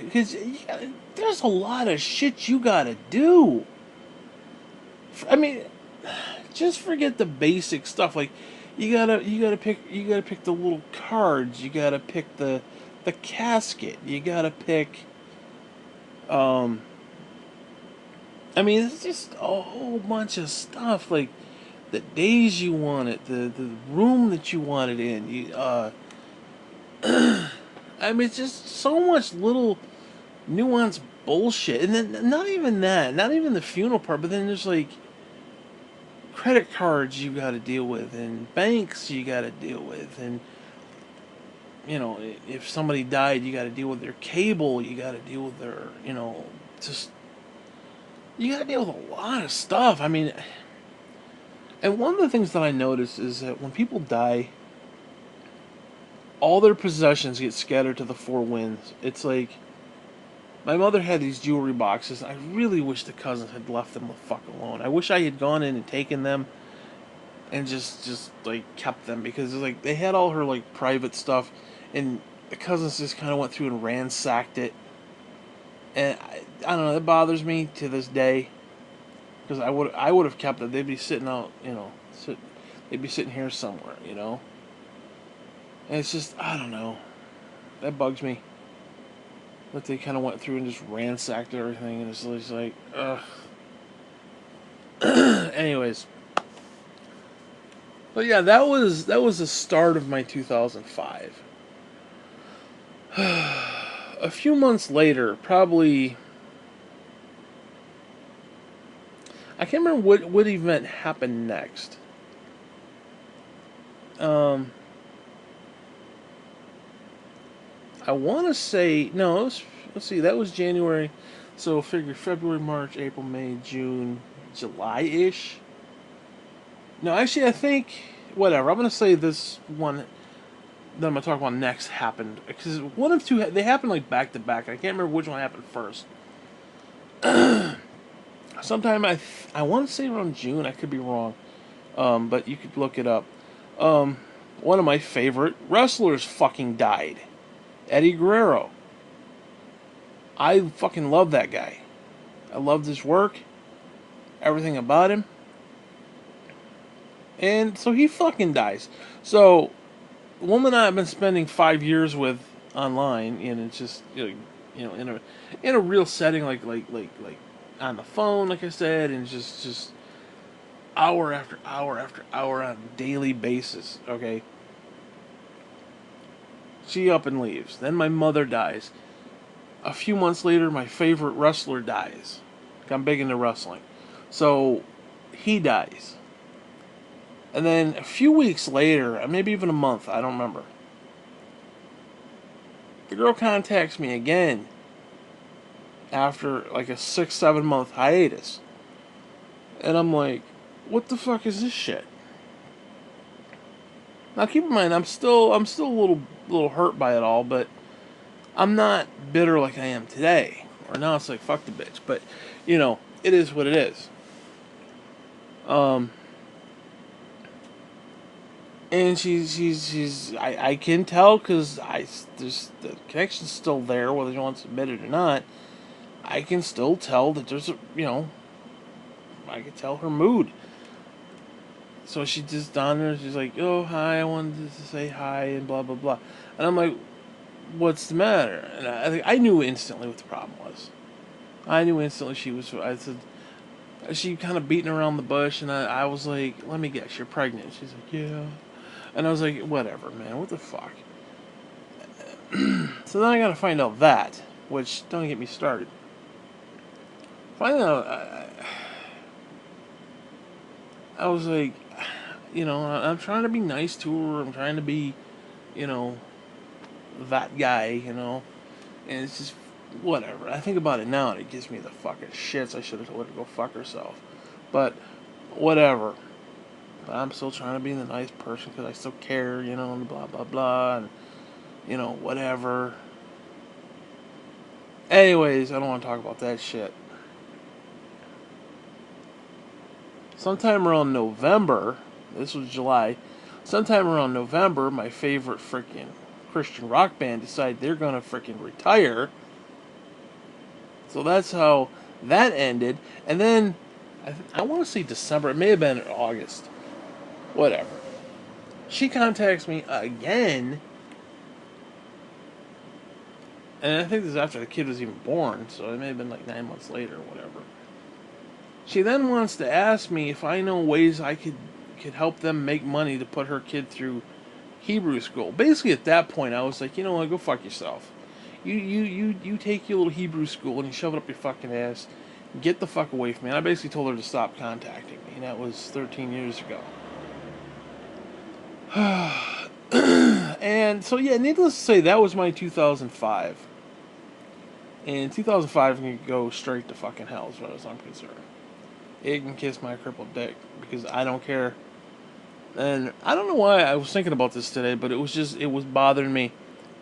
because there's a lot of shit you gotta do. I mean, just forget the basic stuff. Like, you gotta pick the little cards. You gotta pick the casket. You gotta pick. I mean, it's just a whole bunch of stuff. Like the days you want it, the room that you want it in. I mean, it's just so much little nuanced bullshit, and then not even that, not even the funeral part. But then there's like credit cards you got to deal with, and banks you got to deal with, and if somebody died, you got to deal with their cable, you got to deal with their, just you got to deal with a lot of stuff. I mean, and one of the things that I notice is that when people die, all their possessions get scattered to the four winds. It's like my mother had these jewelry boxes. I really wish the cousins had left them the fuck alone. I wish I had gone in and taken them and just like kept them, because like they had all her like private stuff, and the cousins just kind of went through and ransacked it. And I don't know, it bothers me to this day, because I would have kept it. They'd be sitting out, they'd be sitting here somewhere, And it's just, I don't know, that bugs me. That they kind of went through and just ransacked everything, and it's just like, ugh. Anyways, but yeah, that was the start of my 2005. A few months later, probably, I can't remember what event happened next. I want to say, no, let's see, that was January, so figure February, March, April, May, June, July-ish. No, actually, I think, whatever, I'm going to say this one, I'm gonna talk about next happened, because one of two, they happened like back to back. I can't remember which one happened first. Sometime I want to say around June. I could be wrong, but you could look it up. One of my favorite wrestlers fucking died, Eddie Guerrero. I fucking love that guy. I loved his work, everything about him, and so he fucking dies. So the woman I've been spending 5 years with online, and it's just in a real setting, like on the phone, like I said, and just hour after hour after hour on a daily basis. Okay, she up and leaves. Then my mother dies. A few months later, my favorite wrestler dies. I'm big into wrestling, so he dies. And then a few weeks later, maybe even a month, I don't remember, the girl contacts me again after like a 6-7 month hiatus. And I'm like, what the fuck is this shit? Now keep in mind, I'm still a little hurt by it all, but I'm not bitter like I am today. Or now it's like, fuck the bitch. But, it is what it is. And I can tell, because there's the connection's still there, whether she wants to admit it or not. I can still tell that there's I can tell her mood. So she just down there, she's like, oh, hi, I wanted to say hi, and blah, blah, blah. And I'm like, what's the matter? And I knew instantly what the problem was. I knew instantly I said, she kind of beating around the bush, and I was like, let me guess, you're pregnant. She's like, yeah. And I was like, whatever, man, what the fuck? So then I gotta find out that, which, don't get me started. Find out, I was like, I'm trying to be nice to her. I'm trying to be, you know, that guy, and it's just whatever. I think about it now, and it gives me the fucking shits. I should have told her to go fuck herself, but whatever. But I'm still trying to be the nice person because I still care, and blah blah blah, and whatever. Anyways, I don't want to talk about that shit. Sometime around November, this was July, sometime around November, my favorite freaking Christian rock band decided they're gonna freaking retire. So that's how that ended. And then, I want to say December, it may have been August. Whatever. She contacts me again. And I think this is after the kid was even born, so it may have been like 9 months later or whatever. She then wants to ask me if I know ways I could help them make money to put her kid through Hebrew school. Basically, at that point, I was like, you know what, go fuck yourself. You take your little Hebrew school and you shove it up your fucking ass. Get the fuck away from me. And I basically told her to stop contacting me, and that was 13 years ago. And so, yeah, needless to say, that was my 2005. And 2005 can go straight to fucking hell, as far as I'm concerned. It can kiss my crippled dick, because I don't care. And I don't know why I was thinking about this today, but it was bothering me.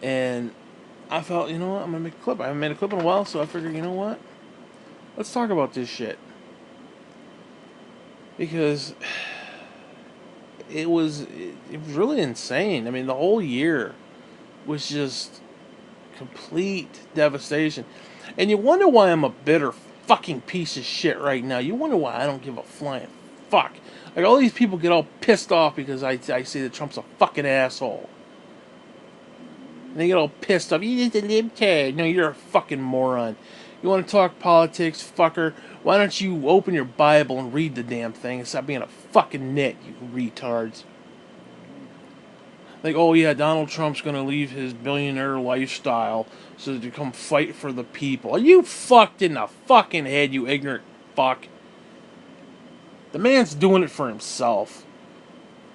And I felt, you know what, I'm going to make a clip. I haven't made a clip in a while, so I figured, you know what? Let's talk about this shit. Because it was really insane. I mean, the whole year was just complete devastation. And you wonder why I'm a bitter fucking piece of shit right now. You wonder why I don't give a flying fuck. Like, all these people get all pissed off because I say that Trump's a fucking asshole. And they get all pissed off. You're just a libtard. No, you're a fucking moron. You want to talk politics, fucker? Why don't you open your Bible and read the damn thing and stop being a fucking nit, you retards. Like, oh yeah, Donald Trump's gonna leave his billionaire lifestyle so to come fight for the people. Are you fucked in the fucking head, you ignorant fuck? The man's doing it for himself.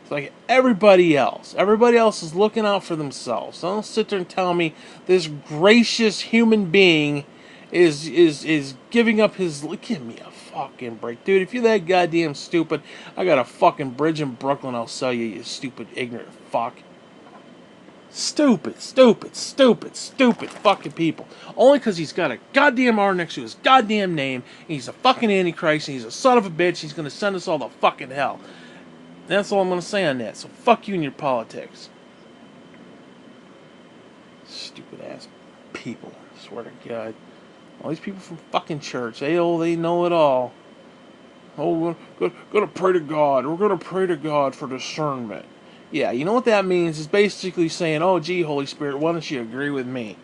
It's like everybody else. Everybody else is looking out for themselves. Don't sit there and tell me this gracious human being is giving up his... Give me a fucking break. Dude, if you're that goddamn stupid, I got a fucking bridge in Brooklyn I'll sell you, you stupid ignorant fuck. Stupid, stupid, stupid, stupid fucking people. Only because he's got a goddamn R next to his goddamn name, and he's a fucking Antichrist, and he's a son of a bitch, he's gonna send us all to fucking hell. That's all I'm gonna say on that, so fuck you and your politics. Stupid ass people, I swear to God. All these people from fucking church, they know it all. Oh, we're gonna pray to God. We're gonna pray to God for discernment. Yeah, you know what that means? It's basically saying, "Oh, gee, Holy Spirit, why don't you agree with me?"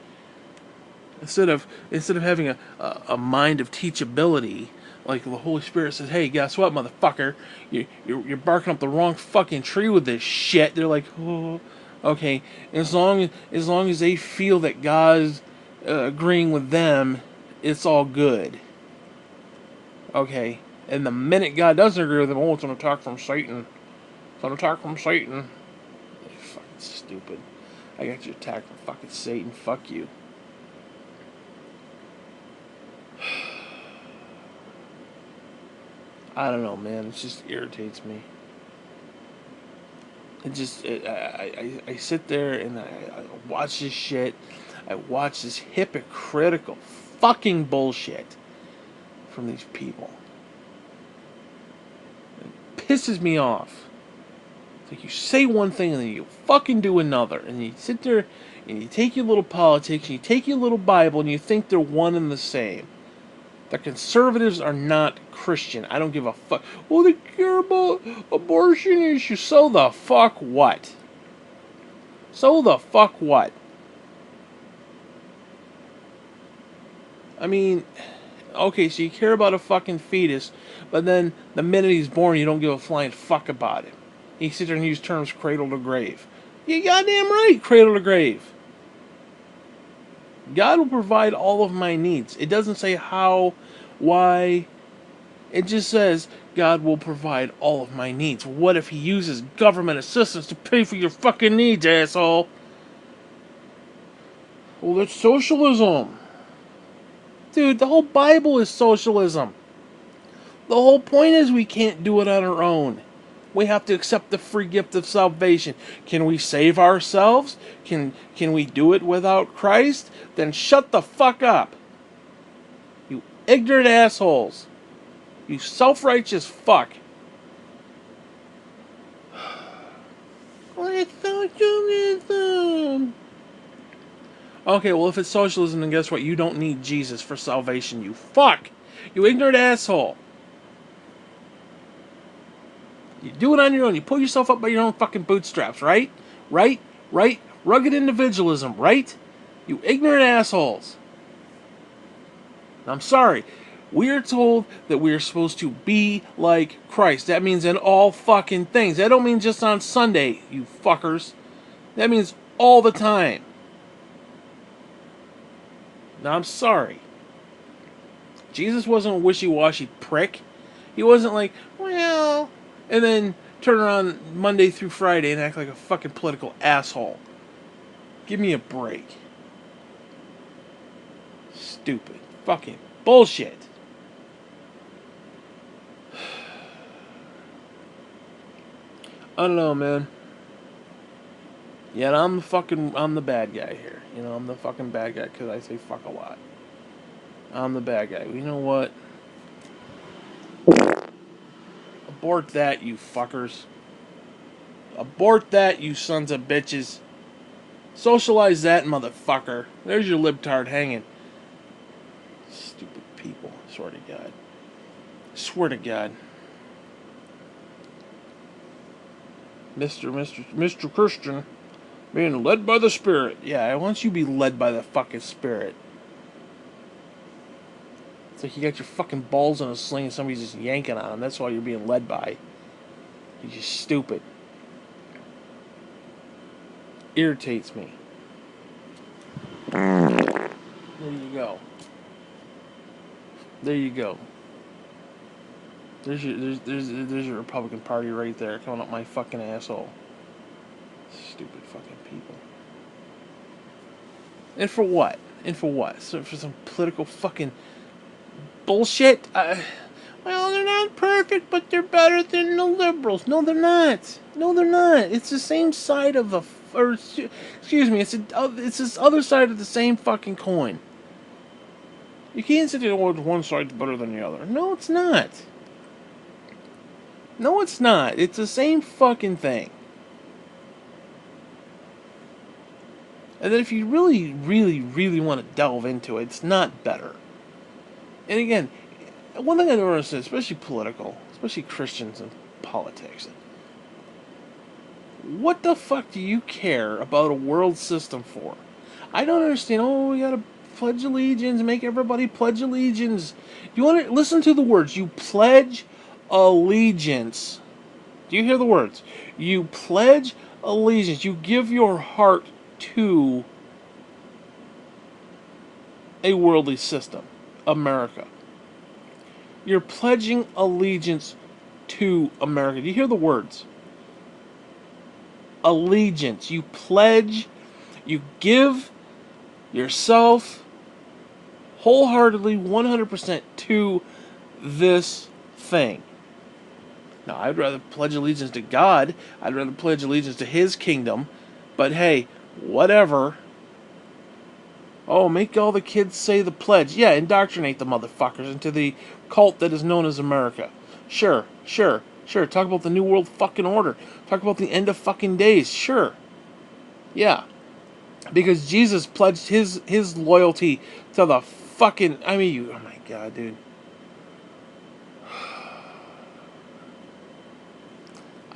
Instead of having a mind of teachability, like the Holy Spirit says, "Hey, guess what, motherfucker? You're barking up the wrong fucking tree with this shit." They're like, "Oh, okay." As long as they feel that God's agreeing with them, it's all good. Okay. And the minute God doesn't agree with them, oh, it's an attack from Satan. It's an attack from Satan. You're fucking stupid. I got you attacked from fucking Satan. Fuck you. I don't know, man. It just irritates me. I sit there and I watch this shit. I watch this hypocritical fucking bullshit from these people. It pisses me off. It's like you say one thing and then you fucking do another. And you sit there and you take your little politics and you take your little Bible and you think they're one and the same. The conservatives are not Christian. I don't give a fuck. Well, they care about abortion issues. So the fuck what? So the fuck what? I mean, okay, so you care about a fucking fetus, but then the minute he's born, you don't give a flying fuck about him. You sit there and use terms cradle to grave. You goddamn right, cradle to grave. God will provide all of my needs. It doesn't say how, why. It just says God will provide all of my needs. What if he uses government assistance to pay for your fucking needs, asshole? Well, that's socialism. Dude, the whole Bible is socialism. The whole point is we can't do it on our own. We have to accept the free gift of salvation. Can we save ourselves? Can we do it without Christ? Then shut the fuck up. You ignorant assholes. You self-righteous fuck. It's socialism. Okay, well if it's socialism, then guess what? You don't need Jesus for salvation, you fuck. You ignorant asshole. You do it on your own. You pull yourself up by your own fucking bootstraps, right? Right? Right? Rugged individualism, right? You ignorant assholes. I'm sorry. We are told that we are supposed to be like Christ. That means in all fucking things. That don't mean just on Sunday, you fuckers. That means all the time. Now, I'm sorry. Jesus wasn't a wishy-washy prick. He wasn't like, well, and then turn around Monday through Friday and act like a fucking political asshole. Give me a break. Stupid. Fucking bullshit. I don't know, man. Yeah, I'm the bad guy here. You know, I'm the fucking bad guy because I say fuck a lot. I'm the bad guy. You know what? Abort that, you fuckers. Abort that, you sons of bitches. Socialize that, motherfucker. There's your libtard hanging. Stupid people. Swear to God. Swear to God. Mr. Christian, being led by the Spirit. Yeah, I want you to be led by the fucking Spirit. It's like you got your fucking balls in a sling and somebody's just yanking on them. That's all you're being led by. You're just stupid. Irritates me. There you go. There you go. There's your Republican Party right there coming up my fucking asshole. Stupid fucking people. And for what? And for what? So for some political fucking bullshit? Well, they're not perfect, but they're better than the liberals. No, they're not. No, they're not. It's the same side of the or excuse me, it's this other side of the same fucking coin. You can't sit there and one side's better than the other. No, it's not. No, it's not. It's the same fucking thing. And then if you really, really, really want to delve into it, it's not better. And again, one thing I don't understand, especially political, especially Christians and politics, what the fuck do you care about a world system for? I don't understand. Oh, we gotta pledge allegiance, make everybody pledge allegiance. You want to listen to the words? You pledge allegiance. Do you hear the words? You pledge allegiance. You give your heart to a worldly system, America. You're pledging allegiance to America. Do you hear the words? Allegiance. You pledge, you give yourself wholeheartedly, 100% to this thing. Now, I'd rather pledge allegiance to God. I'd rather pledge allegiance to His kingdom. But hey, whatever. Oh, make all the kids say the pledge. Yeah, indoctrinate the motherfuckers into the cult that is known as America. Sure. Talk about the New World fucking order. Talk about the end of fucking days. Sure. Yeah. Because Jesus pledged his loyalty to the fucking... I mean, you... Oh my God, dude.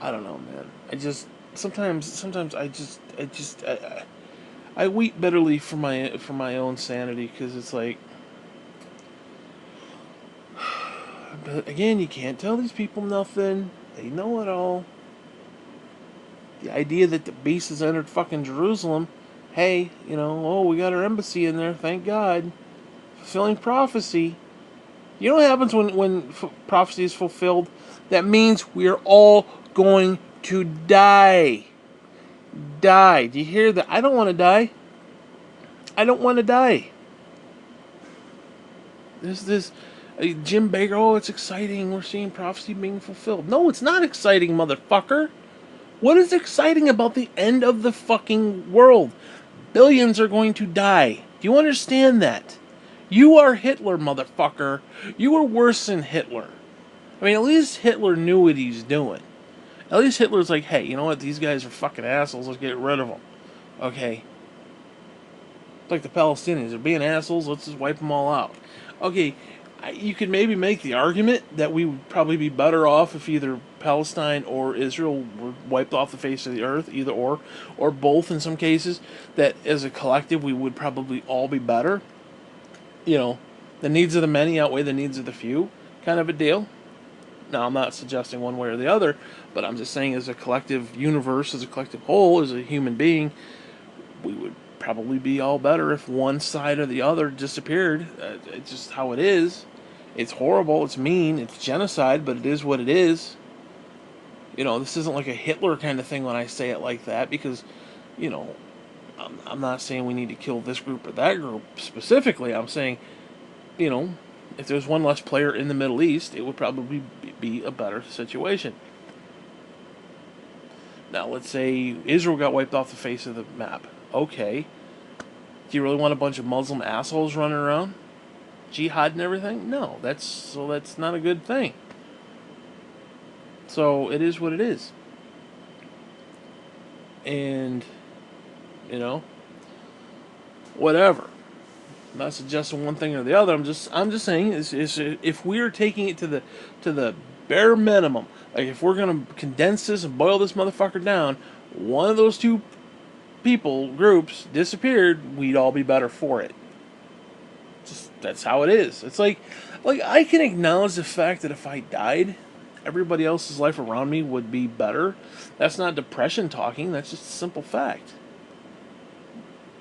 I don't know, man. I just... Sometimes I weep bitterly for my own sanity, because it's like... But again, you can't tell these people nothing. They know it all. The idea that the beast has entered fucking Jerusalem, hey, oh, we got our embassy in there, thank God. Fulfilling prophecy. You know what happens when prophecy is fulfilled? That means we are all going to die. Die. Do you hear that? I don't want to die. I don't want to die. There's this Jim Baker, oh, it's exciting. We're seeing prophecy being fulfilled. No, it's not exciting, motherfucker. What is exciting about the end of the fucking world? Billions are going to die. Do you understand that? You are Hitler, motherfucker. You are worse than Hitler. I mean, at least Hitler knew what he's doing. At least Hitler's like, hey, you know what? These guys are fucking assholes. Let's get rid of them. Okay. It's like the Palestinians. They're being assholes. Let's just wipe them all out. Okay. You could maybe make the argument that we would probably be better off if either Palestine or Israel were wiped off the face of the earth, either or both in some cases, that as a collective we would probably all be better. The needs of the many outweigh the needs of the few, kind of a deal. Now, I'm not suggesting one way or the other, but I'm just saying as a collective universe, as a collective whole, as a human being, we would probably be all better if one side or the other disappeared. It's just how it is. It's horrible, it's mean, it's genocide, but it is what it is. This isn't like a Hitler kind of thing when I say it like that, because, I'm not saying we need to kill this group or that group specifically. I'm saying, if there's one less player in the Middle East, it would probably be a better situation. Now, let's say Israel got wiped off the face of the map. Okay. Do you really want a bunch of Muslim assholes running around? Jihad and everything? No, that's not a good thing. So it is what it is. And whatever. I'm not suggesting one thing or the other. I'm just saying is if we are taking it to the bare minimum, like if we're gonna condense this and boil this motherfucker down, one of those two groups disappeared, we'd all be better for it. Just that's how it is. It's like I can acknowledge the fact that if I died, everybody else's life around me would be better. That's not depression talking. That's just a simple fact.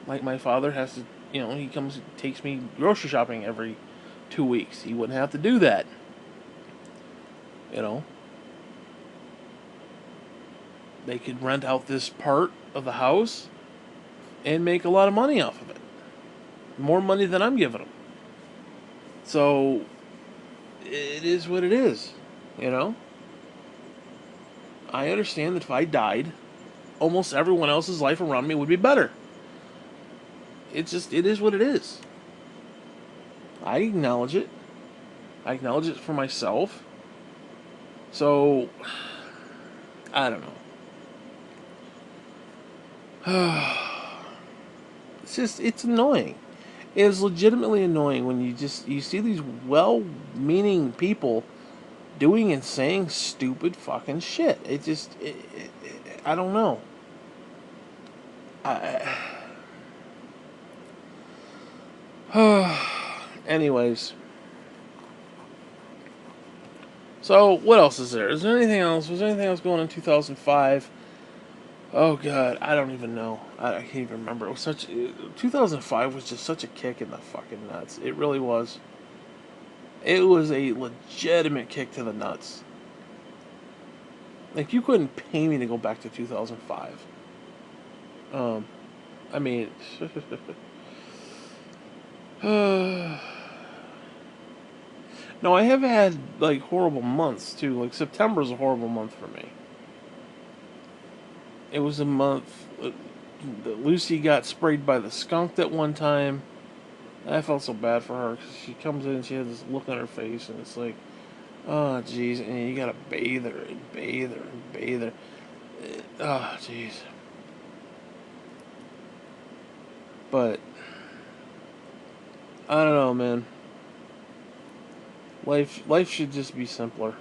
Like my father has to, he comes, takes me grocery shopping every 2 weeks. He wouldn't have to do that. They could rent out this part of the house and make a lot of money off of it. More money than I'm giving them. So, it is what it is. I understand that if I died, almost everyone else's life around me would be better. It is what it is. I acknowledge it. I acknowledge it for myself. So, I don't know. It's annoying. It is legitimately annoying when you see these well-meaning people doing and saying stupid fucking shit. I don't know. Anyways, so what else is there? Is there anything else? Was there anything else going on in 2005? Oh god, I don't even know. I can't even remember. It was 2005 was just such a kick in the fucking nuts. It really was. It was a legitimate kick to the nuts. Like, you couldn't pay me to go back to 2005. I mean, no, I have had like horrible months too. Like, September's a horrible month for me. It was a month that Lucy got sprayed by the skunk that one time. I felt so bad for her because she comes in and she has this look on her face, and it's like, oh, jeez, and you gotta bathe her and bathe her and bathe her. Oh, jeez. But I don't know, man. Life should just be simpler.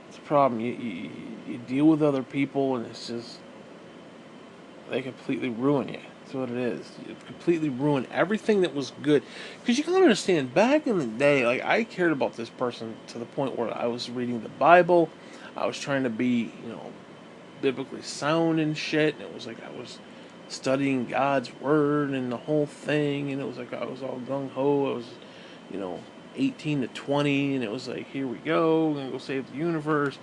It's a problem. You deal with other people, and it's just they completely ruin you. That's what it is. You completely ruin everything that was good. Because you gotta understand, back in the day, like, I cared about this person to the point where I was reading the Bible. I was trying to be, biblically sound and shit. And it was like I was studying God's word and the whole thing. And it was like I was all gung ho. I was, you know, 18 to 20, and it was like, here we go. We're gonna go save the universe.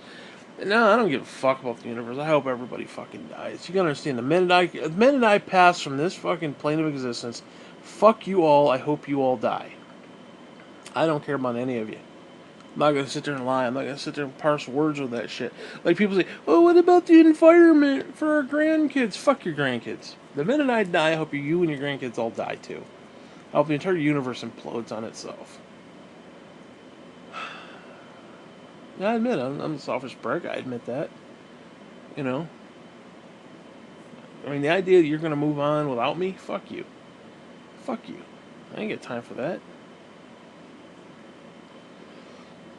No, I don't give a fuck about the universe. I hope everybody fucking dies. You gotta understand, the minute I pass from this fucking plane of existence, fuck you all. I hope you all die. I don't care about any of you. I'm not gonna sit there and lie. I'm not gonna sit there and parse words with that shit. Like, people say, "Oh, what about the environment for our grandkids?" Fuck your grandkids. The minute I die, I hope you and your grandkids all die too. I hope the entire universe implodes on itself. Yeah, I admit I'm a selfish prick. I admit that. You know, I mean, the idea that you're gonna move on without me, fuck you. Fuck you. I ain't got time for that.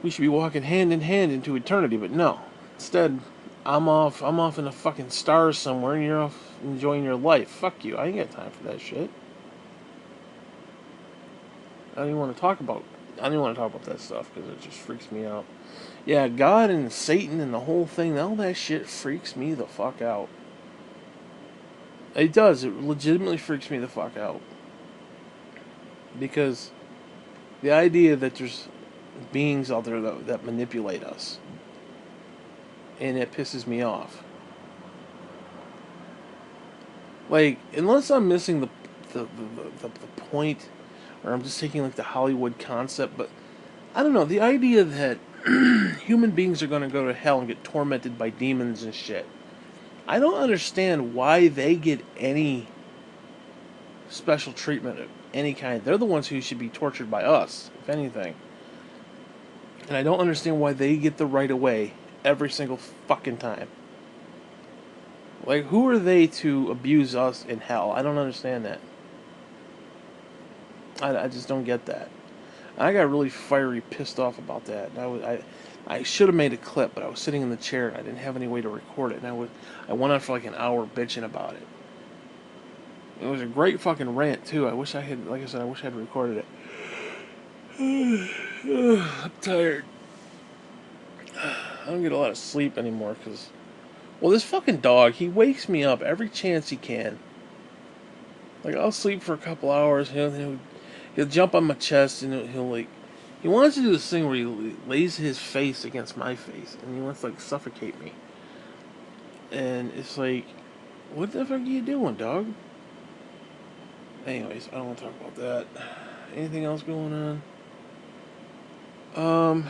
We should be walking hand in hand into eternity, but no. Instead, I'm off in the fucking stars somewhere, and you're off enjoying your life. Fuck you. I ain't got time for that shit. I don't even want to talk about. I don't even want to talk about that stuff because it just freaks me out. Yeah, God and Satan and the whole thing, all that shit freaks me the fuck out. It does. It legitimately freaks me the fuck out. Because the idea that there's beings out there that manipulate us, and it pisses me off. Like, unless I'm missing the point, or I'm just taking like the Hollywood concept, but I don't know, the idea that human beings are going to go to hell and get tormented by demons and shit. I don't understand why they get any special treatment of any kind. They're the ones who should be tortured by us, if anything. And I don't understand why they get the right of way every single fucking time. Like, who are they to abuse us in hell? I don't understand that. I just don't get that. I got really fiery pissed off about that. I should have made a clip, but I was sitting in the chair and I didn't have any way to record it. And I went on for like an hour bitching about it. It was a great fucking rant too. I wish I had, like I said, I wish I had recorded it. I'm tired. I don't get a lot of sleep anymore because, well, this fucking dog, he wakes me up every chance he can. Like, I'll sleep for a couple hours, he'll jump on my chest, and he'll like, he wants to do this thing where he lays his face against my face, and he wants to like suffocate me. And it's like, what the fuck are you doing, dog? Anyways, I don't want to talk about that. Anything else going on? I don't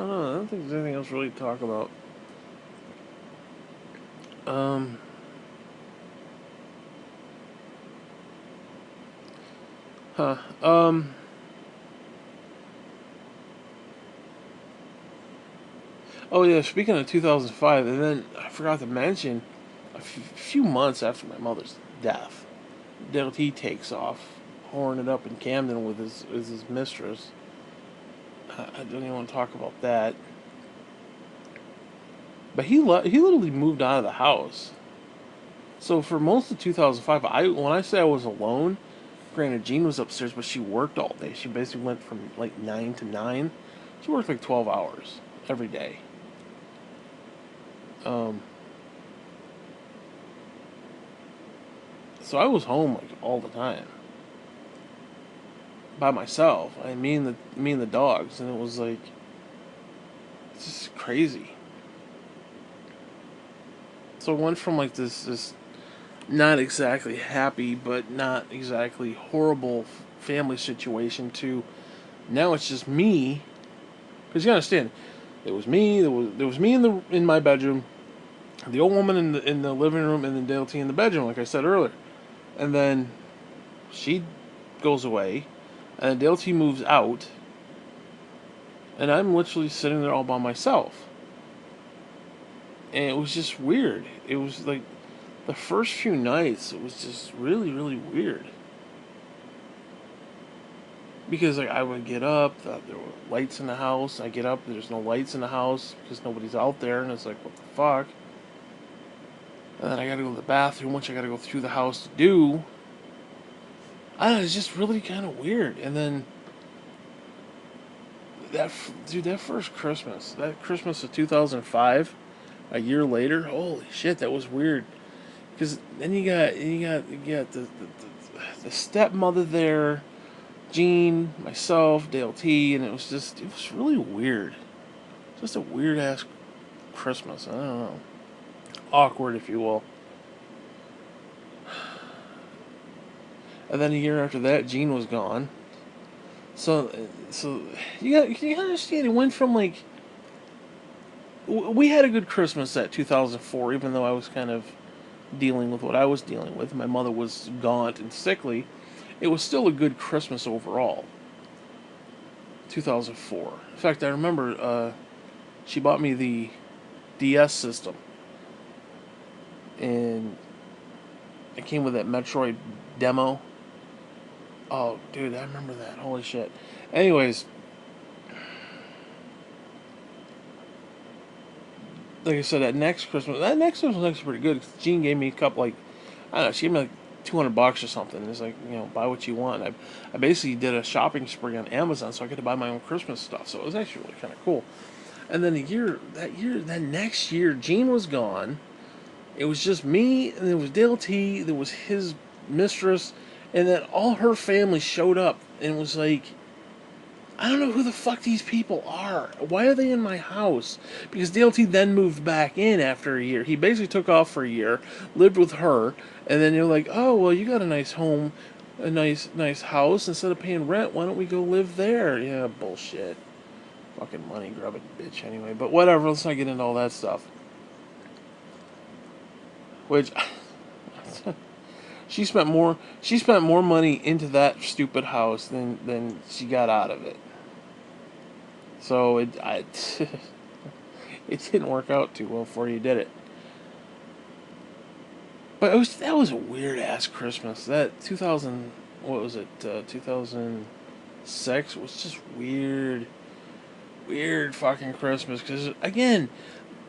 know. I don't think there's anything else really to talk about. Um, huh. Oh yeah. Speaking of 2005, and then I forgot to mention, few months after my mother's death, Del T takes off, whoring it up in Camden with his mistress. I don't even want to talk about that. But he literally moved out of the house. So for most of 2005, when I say I was alone, granted Jean was upstairs, but she worked all day. She basically went from like 9 to 9. She worked like 12 hours every day. Um, so I was home like all the time by myself. Me and the dogs, and it was like it's just crazy. So I went from like this not exactly happy, but not exactly horrible family situation to now it's just me. Because you understand, it was me. There was me in my bedroom, the old woman in the living room, and then Dale T in the bedroom, like I said earlier. And then she goes away, and Dale T moves out, and I'm literally sitting there all by myself. And it was just weird. It was like the first few nights, it was just really, really weird. Because like I would get up, there were lights in the house. I get up, there's no lights in the house because nobody's out there, and it's like, what the fuck? And then I gotta go to the bathroom, which I gotta go through the house to do. I don't know, it's just really kind of weird. And then that first Christmas, that Christmas of 2005, a year later, holy shit, that was weird. Because then you got the stepmother there, Jean, myself, Dale T, and it was really weird. Just a weird ass Christmas. I don't know, awkward if you will. And then a year after that, Jean was gone. So so you understand. It went from like we had a good Christmas at 2004, even though I was kind of dealing with what I was dealing with. My mother was gaunt and sickly. It was still a good Christmas overall. 2004. In fact, I remember she bought me the DS system, and it came with that Metroid demo. Oh, dude, I remember that. Holy shit. Anyways, like I said, that next Christmas was actually pretty good. Jean gave me a couple, like, I don't know, she gave me like $200 or something. It's like, buy what you want. I basically did a shopping spree on Amazon so I could buy my own Christmas stuff. So it was actually really kind of cool. And then that next year, Jean was gone. It was just me, and there was Dale T, there was his mistress, and then all her family showed up. And it was like, I don't know who the fuck these people are. Why are they in my house? Because Dale T then moved back in after a year. He basically took off for a year, lived with her, and then you're like, oh well, you got a nice home, a nice house. Instead of paying rent, why don't we go live there? Yeah, bullshit. Fucking money grubbing bitch. Anyway, but whatever. Let's not get into all that stuff. Which she spent more money into that stupid house than she got out of it. So it didn't work out too well for you, did it? But that was a weird ass Christmas. That 2000, what was it? 2006 was just weird fucking Christmas. Because again,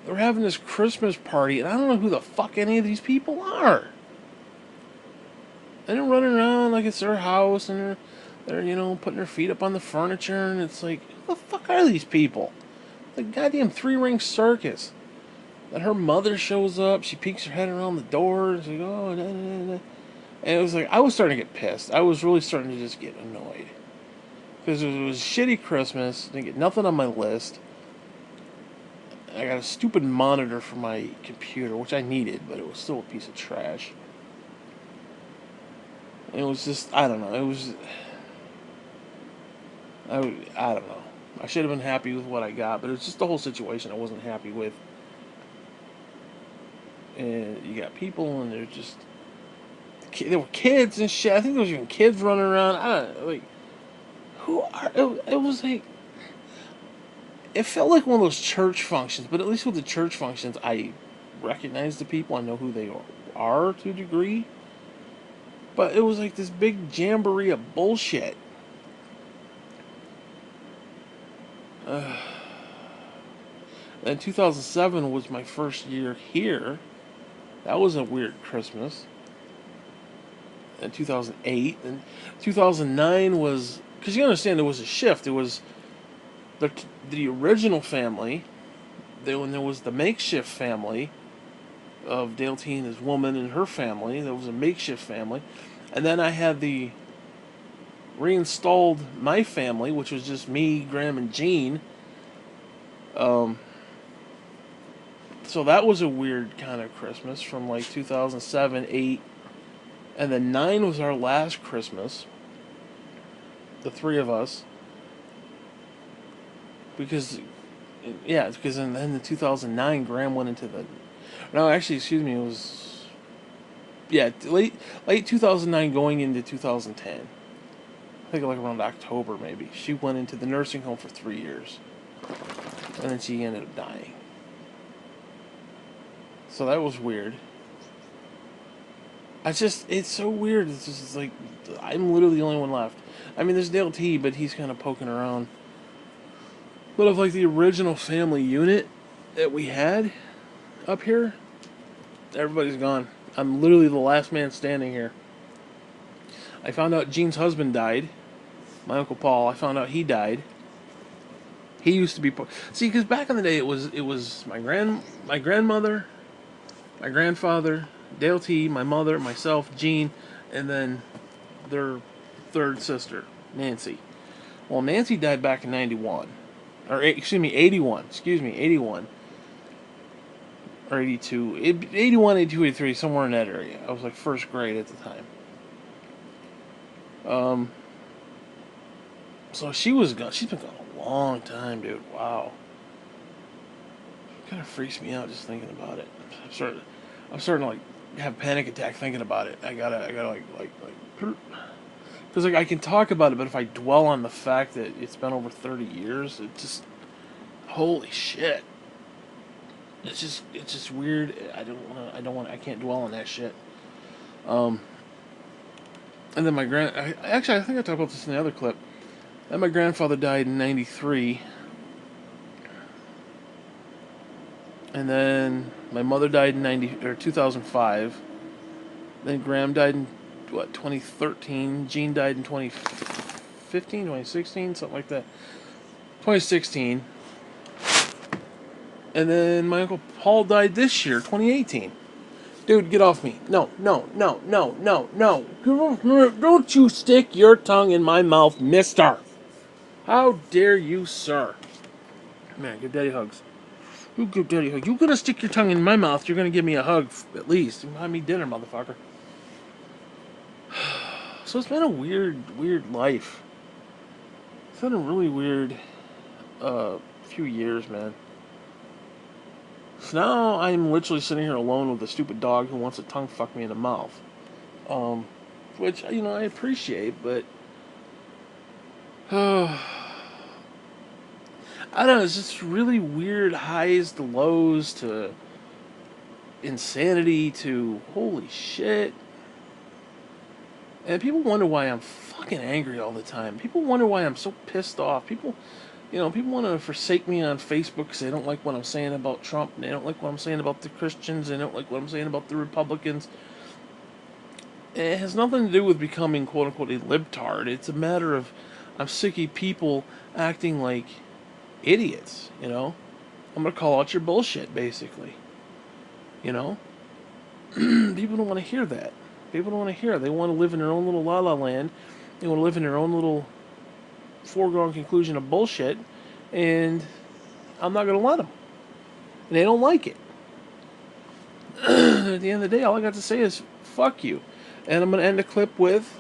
they're having this Christmas party, and I don't know who the fuck any of these people are. And they're running around like it's their house, and they're putting their feet up on the furniture, and it's like, who the fuck are these people? The goddamn three ring circus. Then her mother shows up. She peeks her head around the door. And she's like, oh, nah, nah, nah. And it was like, I was starting to get pissed. I was really starting to just get annoyed. Because it was a shitty Christmas. Didn't get nothing on my list. I got a stupid monitor for my computer, which I needed, but it was still a piece of trash. And it was just, I don't know. It was, I don't know. I should have been happy with what I got, but it was just the whole situation I wasn't happy with. and you got people, and they're just there were kids and shit. I think there was even kids running around. I don't know, like who are it was like it felt like one of those church functions, but at least with the church functions, I recognize the people. I know who they are to a degree. But it was like this big jamboree of bullshit. And 2007 was my first year here. That was a weird Christmas. And 2008 and 2009 was because you understand there was a shift. There was the original family. When there was the makeshift family of Dale T and his woman and her family. There was a makeshift family, and then I had the reinstalled my family, which was just me, Graham, and Gene. Um, so that was a weird kind of Christmas from like 2007, 8, and then 9 was our last Christmas. The three of us, because because then in 2009, Graham went into the. No, actually, excuse me, it was late 2009 going into 2010. I think like around October maybe. She went into the nursing home for 3 years, and then she ended up dying. So that was weird. It's so weird. It's just like, I'm literally the only one left. I mean, there's Dale T, but he's kind of poking around. But of like the original family unit that we had up here, everybody's gone. I'm literally the last man standing here. I found out Gene's husband died. My Uncle Paul, I found out he died. He used to be see, because back in the day it was my grandmother, my grandfather, Dale T, my mother, myself, Gene, and then their third sister, Nancy. Well, Nancy died back in 91. Or, excuse me, 81. Excuse me, 81. Or 82. 81, 82, 83, somewhere in that area. I was like first grade at the time. So she was gone. She's been gone a long time, dude. Wow. It kind of freaks me out just thinking about it. I'm starting to like have panic attack thinking about it. I gotta because like I can talk about it, but if I dwell on the fact that it's been over 30 years, it just holy shit. It's just weird. I can't dwell on that shit. And then I think I talked about this in the other clip. Then my grandfather died in '93. And then my mother died in 2005. Then Graham died in 2013. Gene died in 2015, 2016, something like that. 2016. And then my Uncle Paul died this year, 2018. Dude, get off me. No. Don't you stick your tongue in my mouth, mister. How dare you, sir. Man, give daddy hugs. You give daddy a hug. You're gonna stick your tongue in my mouth, you're gonna give me a hug, at least. Buy me dinner, motherfucker. So it's been a weird life. It's been a really weird few years, man. So now I'm literally sitting here alone with a stupid dog who wants to tongue fuck me in the mouth. Which, I appreciate, but I don't know, it's just really weird highs to lows to insanity to holy shit. And people wonder why I'm fucking angry all the time. People wonder why I'm so pissed off. People want to forsake me on Facebook because they don't like what I'm saying about Trump. And they don't like what I'm saying about the Christians. They don't like what I'm saying about the Republicans. And it has nothing to do with becoming quote-unquote a libtard. It's a matter of I'm sick of people acting like idiots, I'm going to call out your bullshit, basically. People don't want to hear that. People don't want to hear it. They want to live in their own little la-la land. They want to live in their own little foregone conclusion of bullshit. And I'm not going to let them. And they don't like it. At the end of the day, all I got to say is, fuck you. And I'm going to end the clip with...